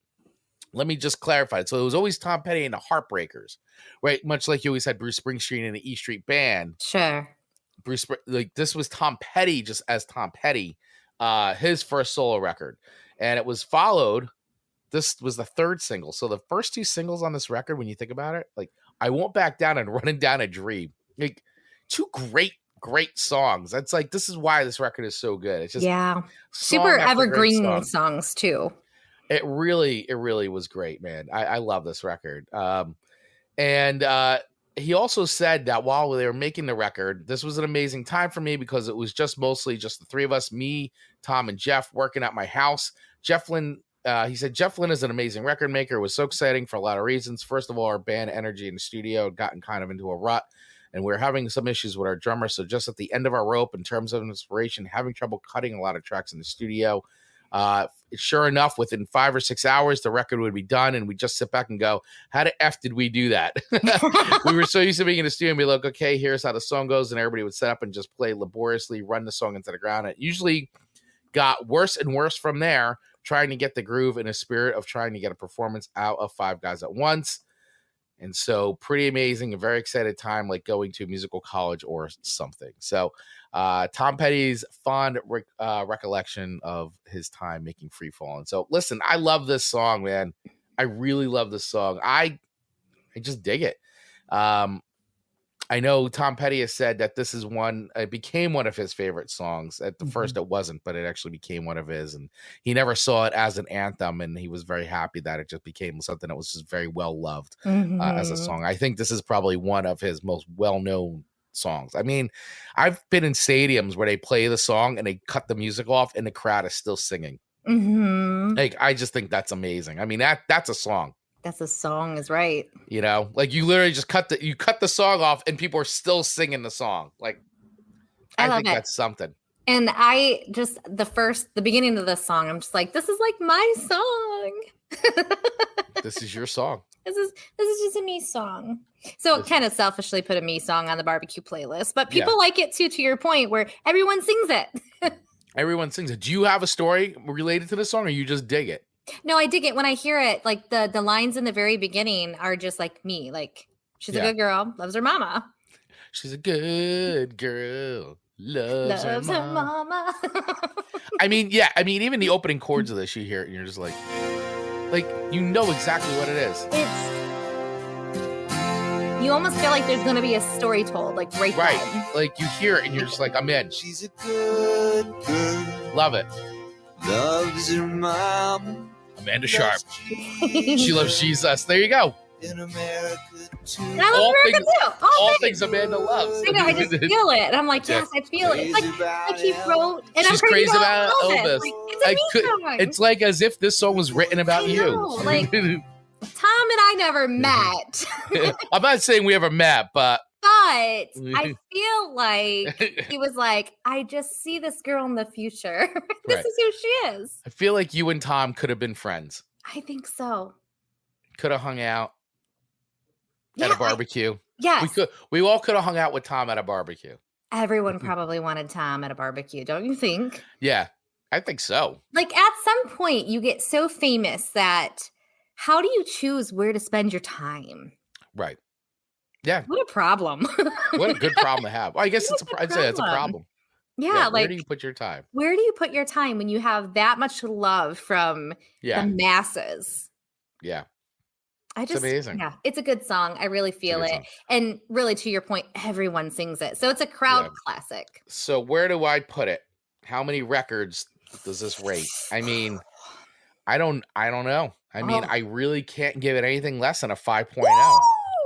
let me just clarify it. So it was always Tom Petty and the Heartbreakers, right? Much like you always had Bruce Springsteen and the E Street Band. Sure. This was Tom Petty just as Tom Petty, his first solo record. And it was followed, this was the third single. So the first two singles on this record, when you think about it, like I Won't Back Down and Running Down a Dream, like two great songs. That's like, this is why this record is so good. It's just super evergreen songs too. It really was great, man. I love this record. And he also said that while they were making the record, this was an amazing time for me because it was mostly just the three of us, me, Tom, and Jeff, working at my house. He said Jeff Lynne is an amazing record maker. It was so exciting for a lot of reasons. First of all, our band energy in the studio had gotten kind of into a rut, and we were having some issues with our drummer. So just at the end of our rope in terms of inspiration, having trouble cutting a lot of tracks in the studio. Sure enough, within 5 or 6 hours, the record would be done, and we just sit back and go, how the F did we do that? We were so used to being in the studio and be like, okay, here's how the song goes, and everybody would set up and just play laboriously, run the song into the ground. It usually got worse and worse from there, trying to get the groove in a spirit of trying to get a performance out of five guys at once. And so pretty amazing, a very excited time, like going to a musical college or something. So Tom Petty's fond recollection of his time making Free Fallin'. So listen, I love this song, man. I really love this song. I just dig it. I know Tom Petty has said that this is it became one of his favorite songs. At the first it wasn't, but it actually became one of his, and he never saw it as an anthem, and he was very happy that it just became something that was just very well loved as a song. I think this is probably one of his most well-known songs. I mean, I've been in stadiums where they play the song and they cut the music off and the crowd is still singing. Like, I just think that's amazing. I mean, that's a song. That's a song, is right. You know, like you literally just cut the song off and people are still singing the song. Like, I think that's something. And I just, the beginning of this song, I'm just like, this is like my song. This is your song. This is just a me song. So it kind of selfishly put a me song on the barbecue playlist, but people like it too, to your point, where everyone sings it. Everyone sings it. Do you have a story related to the song, or you just dig it? No, I dig it. When I hear it, like the lines in the very beginning are just like me. Like, she's a good girl, loves her mama. She's a good girl, loves her mama. I mean, even the opening chords of this, you hear it and you're just like you know exactly what it is. You almost feel like there's going to be a story told, like right then. Like you hear it and you're just like, I'm in. She's a good girl. Love it. Loves her mom. Amanda Sharp. She loves Jesus. There you go. In America too. And I love America too. All things Amanda loves. I know, I just feel it. And I'm like, yes, I feel it. It's like he wrote, and she's I'm crazy about Elvis. Like, it's like as if this song was written about you. Like, Tom and I never met. I'm not saying we ever met, but I feel like he was like, I just see this girl in the future. This is who she is. I feel like you and Tom could have been friends. I think so. Could have hung out at a barbecue. Yes. We all could have hung out with Tom at a barbecue. Everyone probably wanted Tom at a barbecue, don't you think? Yeah, I think so. Like, at some point, you get so famous that how do you choose where to spend your time? Right. Yeah. What a problem. What a good problem to have. Well, I guess I'd say it's a problem. Yeah, where do you put your time? Where do you put your time when you have that much love from the masses? Yeah. It's amazing. Yeah, it's a good song. I really feel it. And really, to your point, everyone sings it. So it's a crowd classic. So where do I put it? How many records does this rate? I mean, I don't know. I mean, I really can't give it anything less than a 5.0.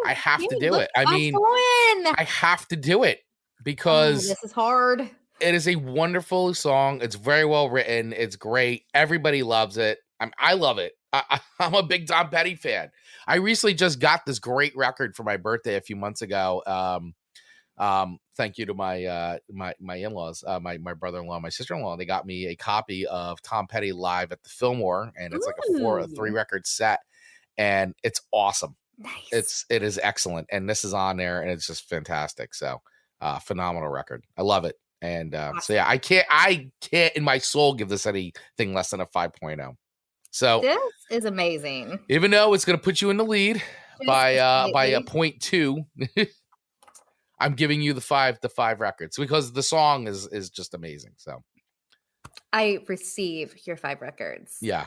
I have to do it. I mean, I have to do it because this is hard. It is a wonderful song. It's very well written. It's great. Everybody loves it. I love it. I'm a big Tom Petty fan. I recently just got this great record for my birthday a few months ago. Thank you to my my in-laws, my brother-in-law, my sister-in-law. They got me a copy of Tom Petty live at the Fillmore, and it's like a 3-record set, and it's awesome. Nice. It is excellent, and this is on there, and it's just fantastic. So, phenomenal record. I love it, and so yeah, I can't in my soul give this anything less than a 5.0. So this is amazing. Even though it's going to put you in the lead by a 0.2. I'm giving you the five records because the song is just amazing. So I receive your 5 records. Yeah.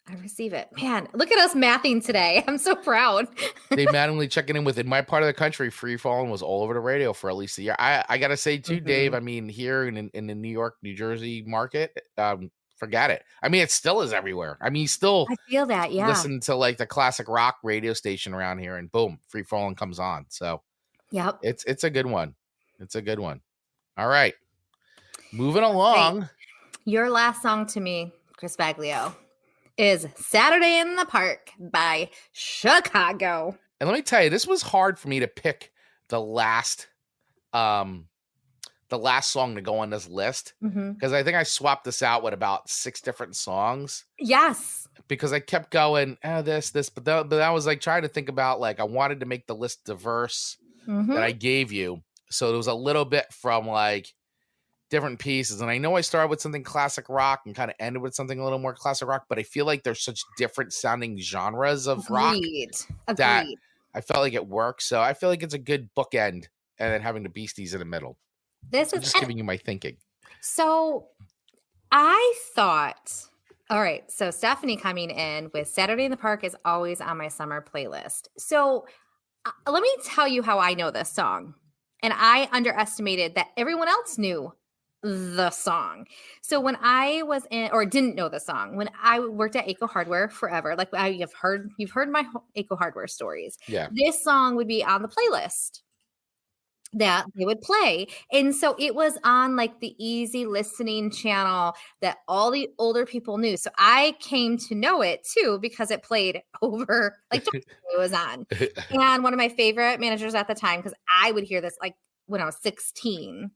I receive it. Man, look at us mathing today. I'm so proud. They manually checking in with in my part of the country. Free Fallin was all over the radio for at least a year. I got to say too, Dave, I mean, here in the New York, New Jersey market, forget it. I mean, it still is everywhere. I mean, still I feel that. Yeah. Listen to like the classic rock radio station around here and boom, Free Fallin comes on. So yep. It's a good one. It's a good one. All right. Moving along. Great. Your last song to me, Chris Baglio, is Saturday in the Park by Chicago. And let me tell you, this was hard for me to pick the last song to go on this list because I think I swapped this out with about 6 different songs. Yes. Because I kept going, this, but I was like trying to think about like I wanted to make the list diverse that I gave you. So there was a little bit from like different pieces. And I know I started with something classic rock and kind of ended with something a little more classic rock, but I feel like there's such different sounding genres of rock that I felt like it works. So I feel like it's a good bookend and then having the Beasties in the middle. I'm just giving you my thinking. So I thought, all right, so Stephanie coming in with Saturday in the Park is always on my summer playlist. So let me tell you how I know this song. And I underestimated that everyone else knew the song. So when I was in, or didn't know the song, when I worked at Aco Hardware forever, like you've heard my Aco Hardware stories. Yeah. This song would be on the playlist that they would play. And so it was on like the easy listening channel that all the older people knew. So I came to know it too, because it played over like it was on. And one of my favorite managers at the time, because I would hear this like when I was 16.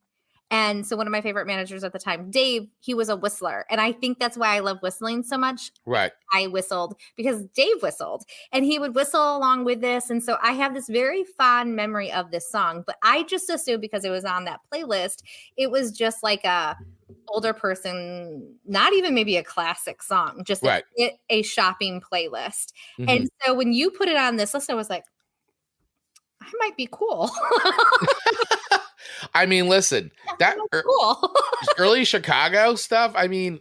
And so one of my favorite managers at the time, Dave, he was a whistler. And I think that's why I love whistling so much. Right. I whistled because Dave whistled and he would whistle along with this. And so I have this very fond memory of this song, but I just assumed because it was on that playlist, it was just like a older person, not even maybe a classic song, just a shopping playlist. And so when you put it on this list, I was like, I might be cool. I mean, listen, that cool. early Chicago stuff, I mean,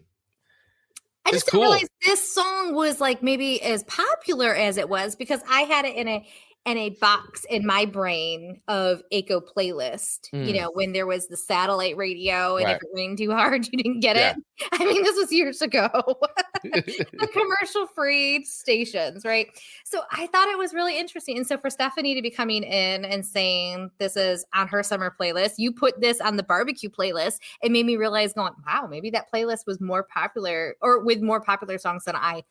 I just didn't realize this song was like maybe as popular as it was because I had it in a box in my brain of Aco playlist, you know, when there was the satellite radio and if it rained too hard, you didn't get it. I mean, this was years ago. The commercial-free stations, right? So I thought it was really interesting. And so for Stephanie to be coming in and saying this is on her summer playlist, you put this on the barbecue playlist, it made me realize going, wow, maybe that playlist was more popular or with more popular songs than I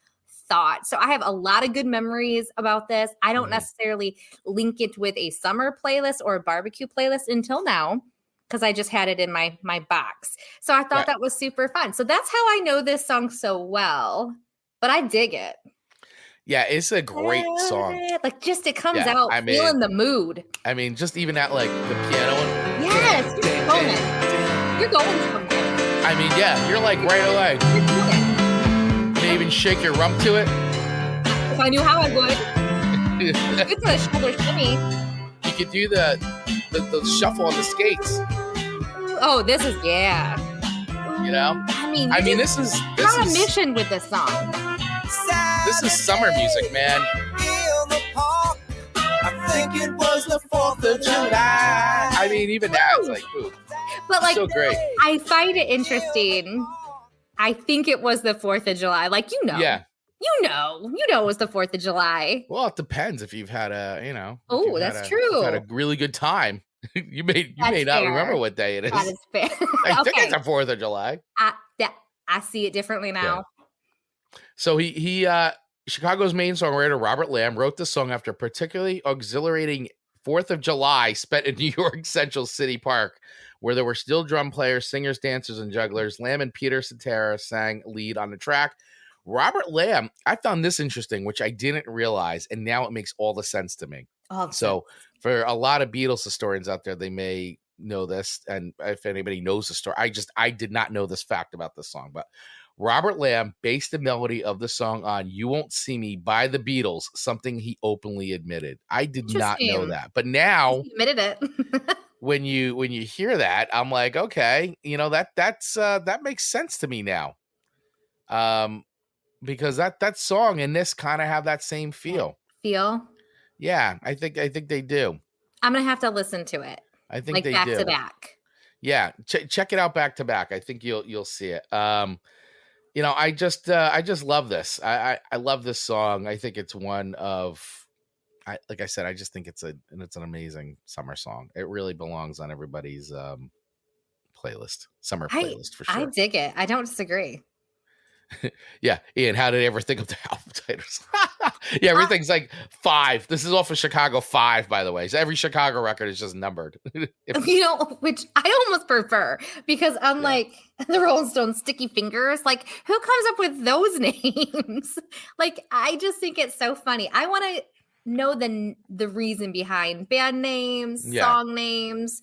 thought. So I have a lot of good memories about this. I don't necessarily link it with a summer playlist or a barbecue playlist until now because I just had it in my box. So I thought that was super fun. So that's how I know this song so well, but I dig it. Yeah, it's a great song. Like just it comes out feeling the mood. I mean, just even at like the piano. Yes, you're going somewhere. I mean, yeah, you're like right away. You even shake your rump to it. If I knew how, I would. It's a shoulder shimmy. You could do the shuffle on the skates. Oh, this is You know, I mean, this is on a mission with this song. This is summer music, man. I think it was the 4th of July. I mean, even that, it's like, ooh, but like, so great. I find it interesting. I think it was the 4th of July. Like, you know. Yeah. You know it was the 4th of July. Well, it depends if you've had a, Oh, that's true. Had a really good time. you may not remember what day it is. That is fair. I think it's the 4th of July. I see it differently now. Yeah. So he Chicago's main songwriter, Robert Lamb, wrote this song after a particularly exhilarating 4th of July spent in New York Central City Park, where there were still drum players, singers, dancers, and jugglers. Lamb and Peter Cetera sang lead on the track. Robert Lamb, I found this interesting, which I didn't realize, and now it makes all the sense to me. So for a lot of Beatles historians out there, they may know this, and if anybody knows the story, I did not know this fact about this song, but Robert Lamb based the melody of the song on You Won't See Me by the Beatles, something he openly admitted. I did not know that. But now he admitted it. when you hear that, I'm like, okay, that makes sense to me now. Because that song and this kind of have that same feel. Yeah, I think they do. I'm gonna have to listen to it. I think they do. Back to back. Yeah, check it out back to back. I think you'll see it. I just love this. I love this song. I think it's one of, like I said, I just think it's an amazing summer song. It really belongs on everybody's playlist, summer playlist for sure. I dig it. I don't disagree. Yeah, Ian, how did they ever think of the album titles? Yeah, everything's like 5. This is off of Chicago 5, by the way. So every Chicago record is just numbered. Which I almost prefer, because unlike the Rolling Stones' Sticky Fingers, like, who comes up with those names? Like, I just think it's so funny. I want to know the reason behind band names, song names,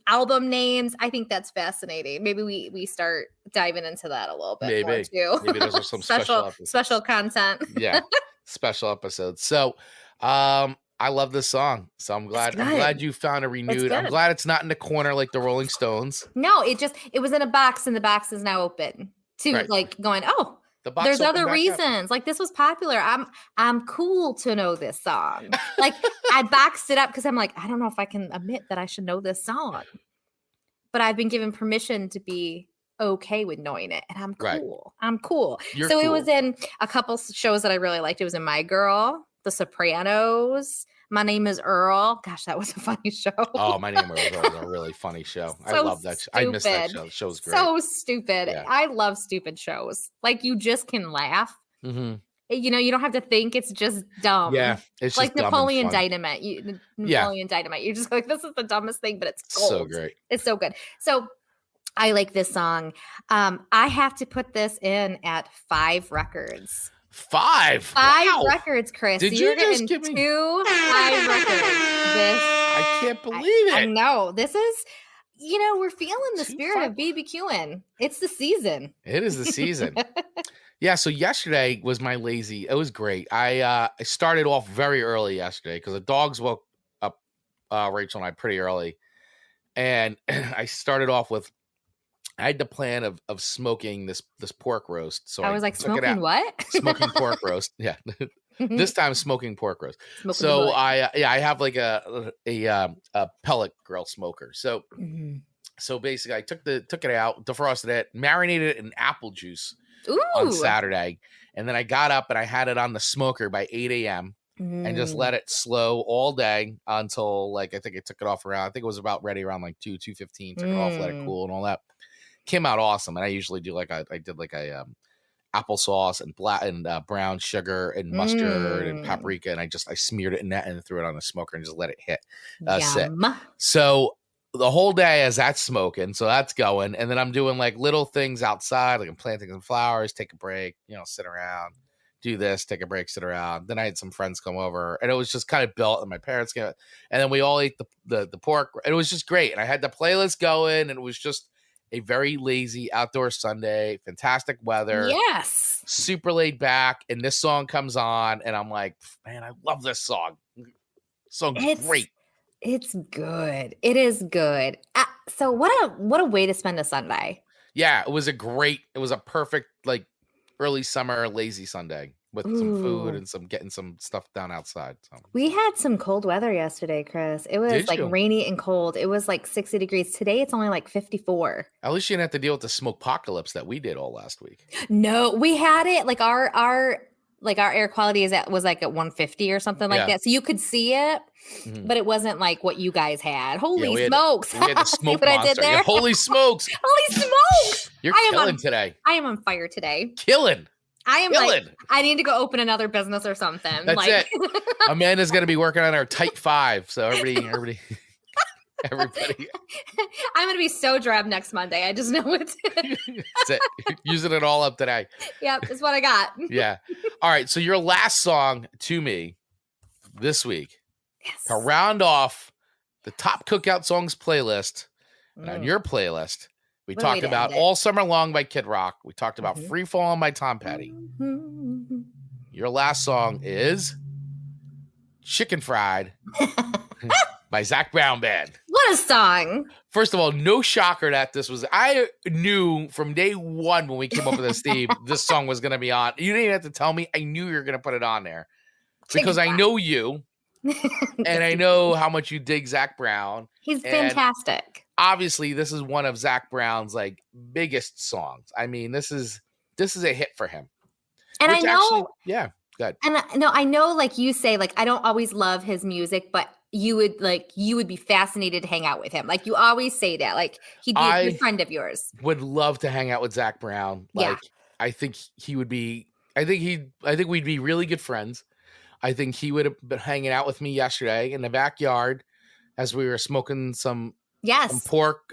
album names. I think that's fascinating. Maybe we start diving into that a little bit more too. Maybe those are some special content. Yeah, special episodes. So I love this song. So I'm glad you found a renewed. I'm glad it's not in the corner like the Rolling Stones. No, it was in a box, and the box is now open to like going, oh, there's other reasons. Like, this was popular. I'm cool to know this song. Like, I boxed it up because I'm like, I don't know if I can admit that I should know this song, but I've been given permission to be okay with knowing it, and I'm cool. Right. I'm cool. You're so cool. It was in a couple shows that I really liked. It was in My Girl, The Sopranos, My Name is Earl. Gosh, that was a funny show. Oh, My Name is Earl was a really funny show. I love that. I missed that show. The show's great. So stupid. Yeah. I love stupid shows. Like, you just can laugh. Mm-hmm. You don't have to think. It's just dumb. Yeah, it's like just Napoleon Dynamite. Napoleon Dynamite. You're just like, this is the dumbest thing, but it's gold. So great. It's so good. So I like this song. I have to put this in at 5 records. 5 records, Chris. Did You're just getting give me 2 5 records? I can't believe it. I know. This is, we're feeling the spirit of BBQing. It's the season. It is the season. Yeah, so yesterday was my lazy. It was great. I started off very early yesterday because the dogs woke up Rachel and I pretty early. And I started off with, I had the plan of smoking this pork roast. So I was like, smoking what? Smoking pork roast. Yeah. This time smoking pork roast. So I have like a pellet grill smoker. So so basically I took it out, defrosted it, marinated it in apple juice on Saturday. And then I got up and I had it on the smoker by 8 a.m. and just let it slow all day until, like, I think I took it off around, I think it was about ready around like 2:15, took it off, let it cool and all that. Came out awesome. And I usually do I did applesauce and brown sugar and mustard and paprika. And I smeared it in that and threw it on the smoker and just let it sit. So the whole day as that's smoking, so that's going. And then I'm doing like little things outside, like I'm planting some flowers, take a break, sit around, do this, take a break, sit around. Then I had some friends come over and it was just kind of built, and my parents came, and then we all ate the pork. It was just great. And I had the playlist going, and it was just a very lazy outdoor Sunday, fantastic weather. Yes. Super laid back. And this song comes on and I'm like, man, I love this song. Song's great. It's good. It is good. So what a way to spend a Sunday. Yeah, it was a perfect, like, early summer lazy Sunday with some food and getting some stuff down outside. So. We had some cold weather yesterday, Chris. It was rainy and cold. It was like 60 degrees. Today it's only like 54. At least you didn't have to deal with the smokepocalypse that we did all last week. No, we had it like our air quality was like at 150 or something like that. So you could see it, but it wasn't like what you guys had. Holy smokes. We had the smoke what monster. I did there? Yeah, holy smokes. Holy smokes. You're killing today. I am on fire today. Killing. I am Chilling. like, I need to go open another business or something. That's like, it. Amanda's going to be working on her tight 5. So everybody. I'm going to be so drab next Monday. I just know it. That's it. Using it all up today. Yep, it's what I got. Yeah. All right. So your last song to me this week to round off the top cookout songs playlist. And on your playlist, we talked about All Summer Long by Kid Rock. We talked about Free Fallin' by Tom Petty. Your last song is Chicken Fried by Zac Brown Band. What a song. First of all, no shocker that this was. I knew from day one when we came up with this theme, this song was going to be on. You didn't even have to tell me. I knew you were going to put it on there because I know you and I know how much you dig Zac Brown. He's fantastic. Obviously, this is one of Zac Brown's like biggest songs. I mean, this is a hit for him. And I know, good. And I know, like you say, like I don't always love his music, but you would be fascinated to hang out with him. Like you always say that, like he'd be a good friend of yours. Would love to hang out with Zac Brown. Like I think he would be. I think we'd be really good friends. I think he would have been hanging out with me yesterday in the backyard as we were smoking some pork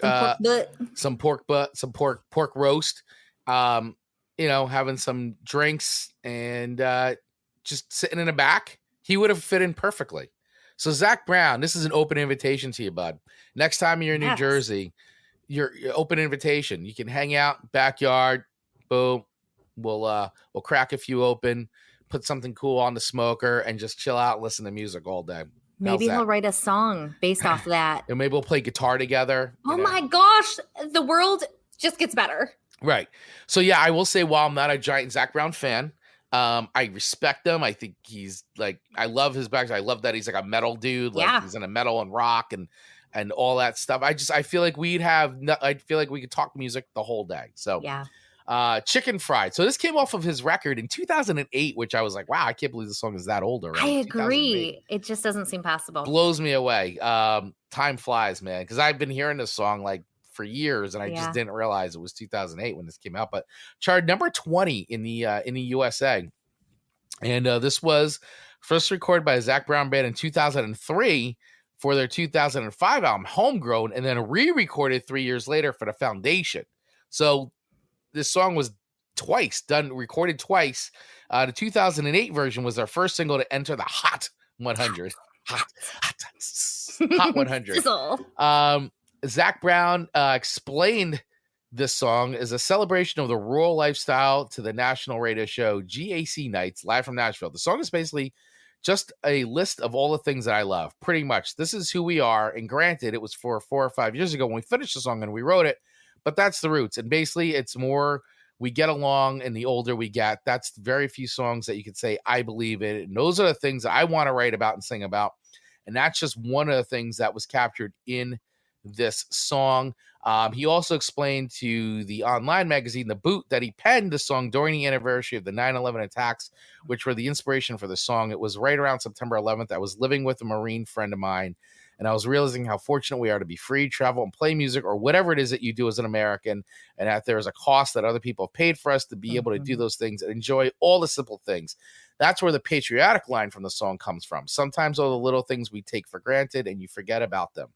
roast, having some drinks and just sitting in the back. He would have fit in perfectly. So Zac Brown, this is an open invitation to you, bud. Next time you're in New Jersey, you're open invitation. You can hang out backyard. Boom. We'll crack a few open, put something cool on the smoker, and just chill out and listen to music all day. Maybe he'll write a song based off of that. And maybe we'll play guitar together. Oh my gosh. The world just gets better. Right. So yeah, I will say, while I'm not a giant Zac Brown fan, I respect him. I think he's like, I love his background. I love that he's like a metal dude. Like he's in a metal and rock and all that stuff. I feel like we could talk music the whole day. So Chicken Fried. So this came off of his record in 2008, which I was like, wow, I can't believe the song is that old already. I agree. It just doesn't seem possible. Blows me away. Time flies, man. Cause I've been hearing this song like for years, and I just didn't realize it was 2008 when this came out, but charted number 20 in the USA. And this was first recorded by Zac Brown Band in 2003 for their 2005 album Homegrown, and then re-recorded 3 years later for the Foundation. So this song was recorded twice. The 2008 version was their first single to enter the Hot 100. Hot 100. Zac Brown explained this song as a celebration of the rural lifestyle to the national radio show GAC Nights, live from Nashville. The song is basically just a list of all the things that I love. Pretty much, this is who we are. And granted, it was 4 or 5 years ago when we finished the song and we wrote it, but that's the roots. And basically, it's more we get along, and the older we get, that's very few songs that you could say, I believe it. And those are the things that I want to write about and sing about. And that's just one of the things that was captured in this song. He also explained to the online magazine The Boot that he penned the song during the anniversary of the 9/11 attacks, which were the inspiration for the song. It was right around September 11th. I was living with a Marine friend of mine, and I was realizing how fortunate we are to be free, travel, and play music, or whatever it is that you do as an American, and that there is a cost that other people have paid for us to be able to do those things and enjoy all the simple things. That's where the patriotic line from the song comes from. Sometimes all the little things we take for granted and you forget about them.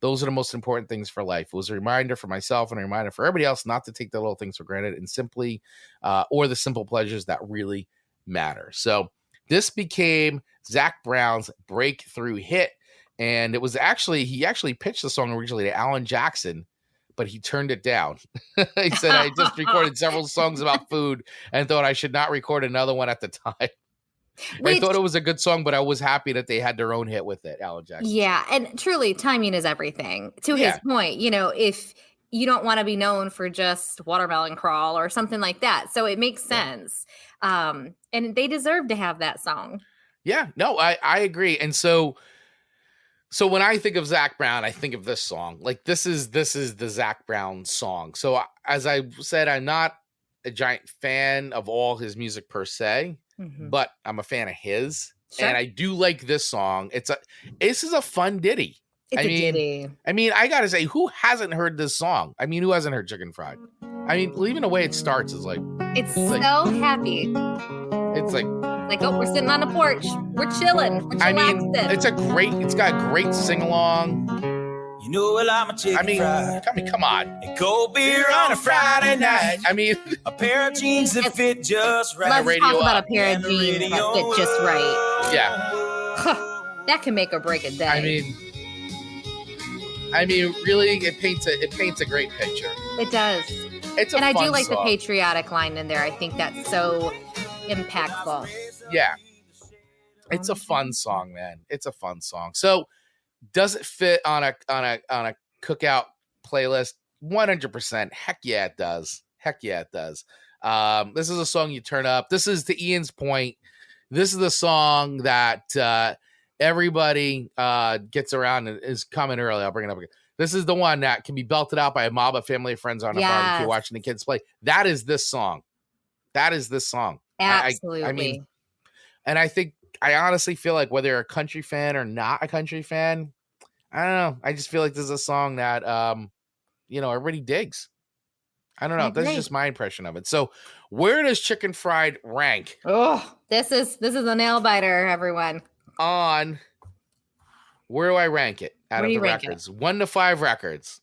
Those are the most important things for life. It was a reminder for myself and a reminder for everybody else not to take the little things for granted and simply, or the simple pleasures that really matter. So this became Zac Brown's breakthrough hit. And it was he actually pitched the song originally to Alan Jackson, but he turned it down. He said, I just recorded several songs about food and thought I should not record another one at the time. I thought it was a good song, but I was happy that they had their own hit with it, Alan Jackson. Yeah, and truly, timing is everything. To his point, if you don't want to be known for just Watermelon Crawl or something like that, so it makes sense. And they deserve to have that song. Yeah, no, I agree. And so when I think of Zac Brown, I think of this song. Like this is the Zac Brown song. So as I said, I'm not a giant fan of all his music per se. But I'm a fan of his, and I do like this song. This is a fun ditty. It's a ditty. I mean, I gotta say, who hasn't heard this song? I mean, who hasn't heard Chicken Fried? I mean, even the way it starts is like, It's so happy. it's like, oh, we're sitting on a porch. We're chilling. We're chillaxing. it's got a great sing along. You know I like my chicken fried. Come on. And cold beer on a Friday night. I mean, a pair of jeans that fit just right. Let's radio talk about up. a pair of jeans that fit just right. Yeah. That can make or break a day. I mean, really, it paints a great picture. It does. It's a and fun I do like song. the patriotic line in there. I think that's so impactful. Yeah. It's a fun song, man. It's a fun song. So, does it fit on a cookout playlist? 100%. Heck yeah, it does. This is a song you turn up. This is, to Ian's point, this is the song that everybody gets around and is coming early. I'll bring it up again. This is the one that can be belted out by a mob of family and friends on a barbecue watching the kids play. That is this song. Absolutely. I mean, and I honestly feel like whether you're a country fan or not a country fan, I don't know. I just feel like this is a song that, everybody digs. I don't know. That's just my impression of it. So where does Chicken Fried rank? Oh, this is a nail biter, everyone. Where do I rank it out of the records? 1 to 5 records.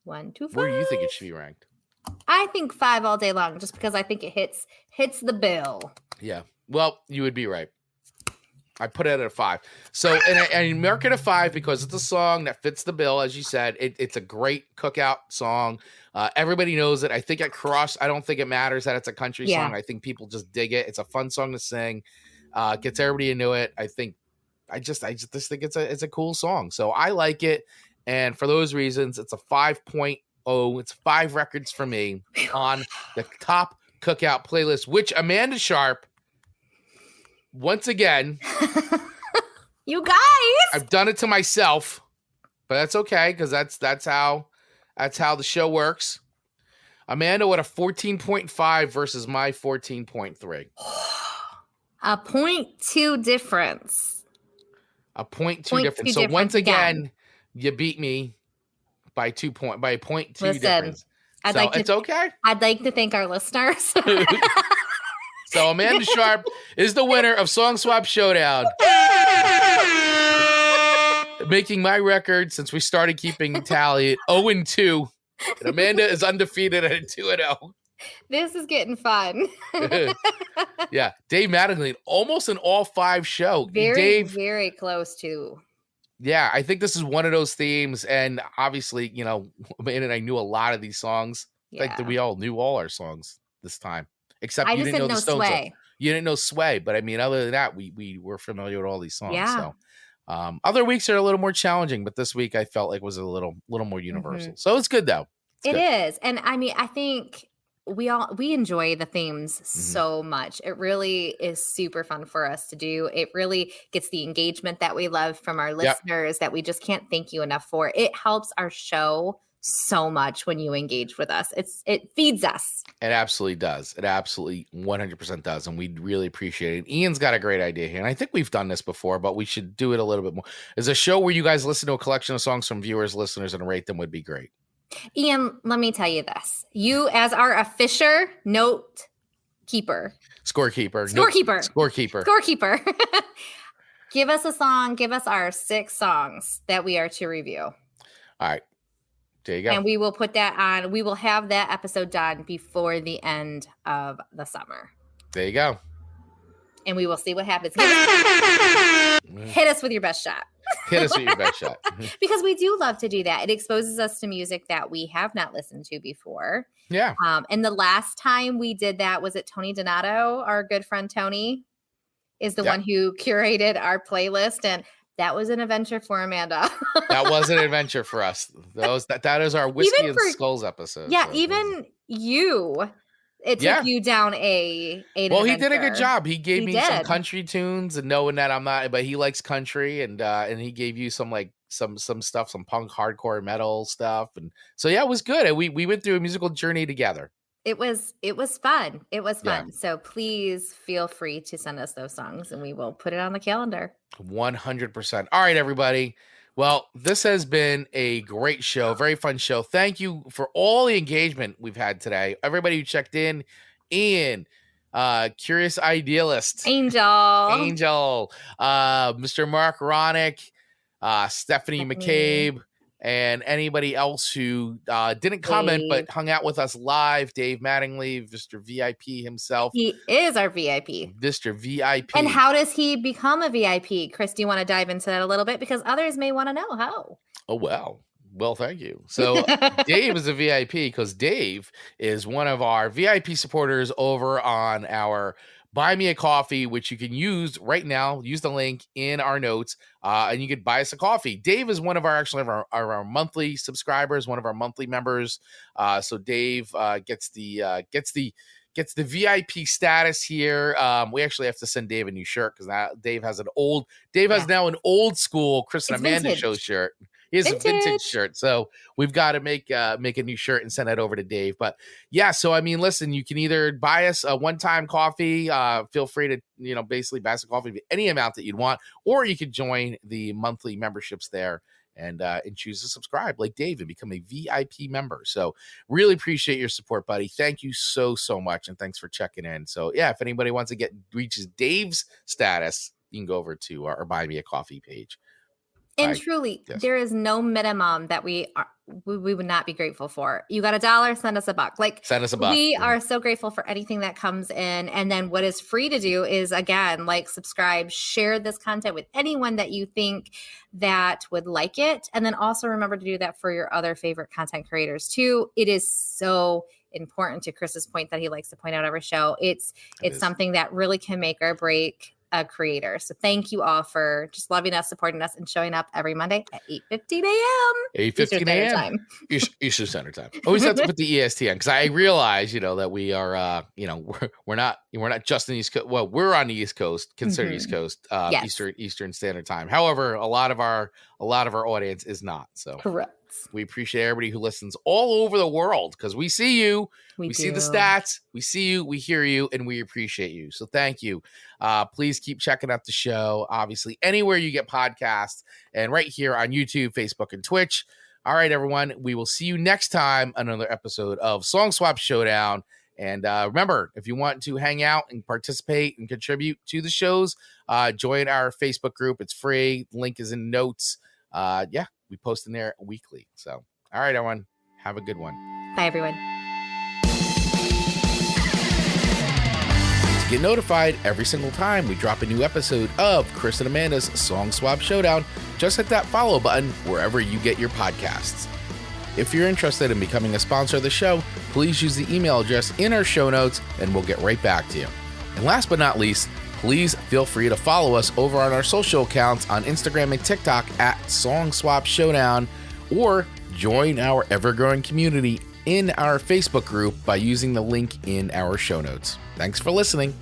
1 to 5. Where do you think it should be ranked? I think 5 all day long, just because I think it hits the bill. Yeah. Well, you would be right. I put it at a 5. So, and I mark it a 5 because it's a song that fits the bill, as you said. It's a great cookout song. Everybody knows it. I think at Cross, I don't think it matters that it's a country song. I think people just dig it. It's a fun song to sing. Gets everybody into it. I just think it's a cool song. So I like it. And for those reasons, it's a 5.0. It's 5 records for me on the top cookout playlist, which Amanda Sharp, once again, you guys, I've done it to myself, but that's okay because that's how the show works. Amanda, what a 14.5 versus my 14.3. A 0.2 difference. A 0.2 difference. So once again, you beat me by 0.2 difference. It's okay. I'd like to thank our listeners. So Amanda Sharp is the winner of Song Swap Showdown. Making my record since we started keeping tally at 0-2. And Amanda is undefeated at 2-0. This is getting fun. Yeah. Dave Mattingly, almost an all 5 show. Very, very close to. Yeah, I think this is one of those themes. And obviously, Amanda and I knew a lot of these songs. Yeah. Like we all knew all our songs this time. Except I you didn't know the Stones. Sway. You didn't know Sway, but I mean, other than that, we were familiar with all these songs. Yeah. So, other weeks are a little more challenging, but this week I felt like was a little more universal. Mm-hmm. So it's good though. It is, and I mean, I think we enjoy the themes so much. It really is super fun for us to do. It really gets the engagement that we love from our listeners that we just can't thank you enough for. It helps our show so much when you engage with us. It feeds us. It absolutely does. It absolutely 100% does. And we really appreciate it. Ian's got a great idea here. And I think we've done this before, but we should do it a little bit more. It's a show where you guys listen to a collection of songs from viewers, listeners, and rate them would be great. Ian, let me tell you this. You, as our official scorekeeper. Give us a song. Give us our 6 songs that we are to review. All right. There you go. And we will put that on. We will have that episode done before the end of the summer. There you go. And we will see what happens. Hit us with your best shot. Hit us with your best shot. Because we do love to do that. It exposes us to music that we have not listened to before. Yeah. And the last time we did that, was it Tony Donato, our good friend Tony, is the one who curated our playlist. And that was an adventure for Amanda. That was an adventure for us. That is our Whiskey and Skulls episode. Yeah, even you. It took you down an Well, adventure. he did a good job. He gave me some country tunes, and knowing that I'm not, but he likes country, and he gave you some stuff, some punk, hardcore, metal stuff, and so yeah, it was good. And we went through a musical journey together. It was fun. It was Yeah. fun. So please feel free to send us those songs and we will put it on the calendar. 100%. All right, everybody. Well, this has been a great show, very fun show. Thank you for all the engagement we've had today. Everybody who checked in, Ian, Curious Idealist, Angel, Mr. Mark Ronick, Stephanie McCabe, and anybody else who didn't comment but hung out with us live. Dave Mattingly, Mr. VIP himself. He is our VIP. Mr. VIP. And how does he become a VIP? Chris, do you want to dive into that a little bit? Because others may want to know how. Oh, well, thank you. So Dave is a VIP because Dave is one of our VIP supporters over on our Buy Me a Coffee, which you can use right now. Use the link in our notes, and you could buy us a coffee. Dave is one of our monthly subscribers, one of our monthly members. So Dave gets the VIP status here. We actually have to send Dave a new shirt because Dave has now an old school Chris and Amanda vintage. show shirt. He has a vintage shirt. So we've got to make a new shirt and send that over to Dave. But yeah, so I mean, listen, you can either buy us a one-time coffee. Feel free to, basically buy us a coffee of any amount that you'd want, or you could join the monthly memberships there and choose to subscribe like Dave and become a VIP member. So really appreciate your support, buddy. Thank you so much. And thanks for checking in. So yeah, if anybody wants to reaches Dave's status, you can go over to our Buy Me a Coffee page. And truly, there is no minimum that we would not be grateful for. You got $1, send us $1. Send us $1. We are so grateful for anything that comes in. And then what is free to do is, again, subscribe, share this content with anyone that you think that would like it. And then also remember to do that for your other favorite content creators too. It is so important, to Chris's point that he likes to point out every show. It's something that really can make or break a creator. So thank you all for just loving us, supporting us, and showing up every Monday at 8:15 a.m. 8:15 a.m. Eastern Standard Time. Always have to put the EST on because I realize, that we are, we're not just in the East Coast. Well, we're on the East Coast, considered East Coast, yes. Eastern Standard Time. However, a lot of our audience is not. So correct. We appreciate everybody who listens all over the world because we see you. We see the stats. We see you. We hear you, and we appreciate you. So thank you. Please keep checking out the show. Obviously, anywhere you get podcasts, and right here on YouTube, Facebook, and Twitch. All right, everyone. We will see you next time on another episode of Song Swap Showdown. And remember, if you want to hang out and participate and contribute to the shows, join our Facebook group. It's free. The link is in notes. We post in there weekly. So, all right, everyone. Have a good one. Bye, everyone. To get notified every single time we drop a new episode of Chris and Amanda's Song Swap Showdown, just hit that follow button wherever you get your podcasts. If you're interested in becoming a sponsor of the show, please use the email address in our show notes and we'll get right back to you. And last but not least, please feel free to follow us over on our social accounts on Instagram and TikTok at Song Swap Showdown, or join our ever-growing community in our Facebook group by using the link in our show notes. Thanks for listening.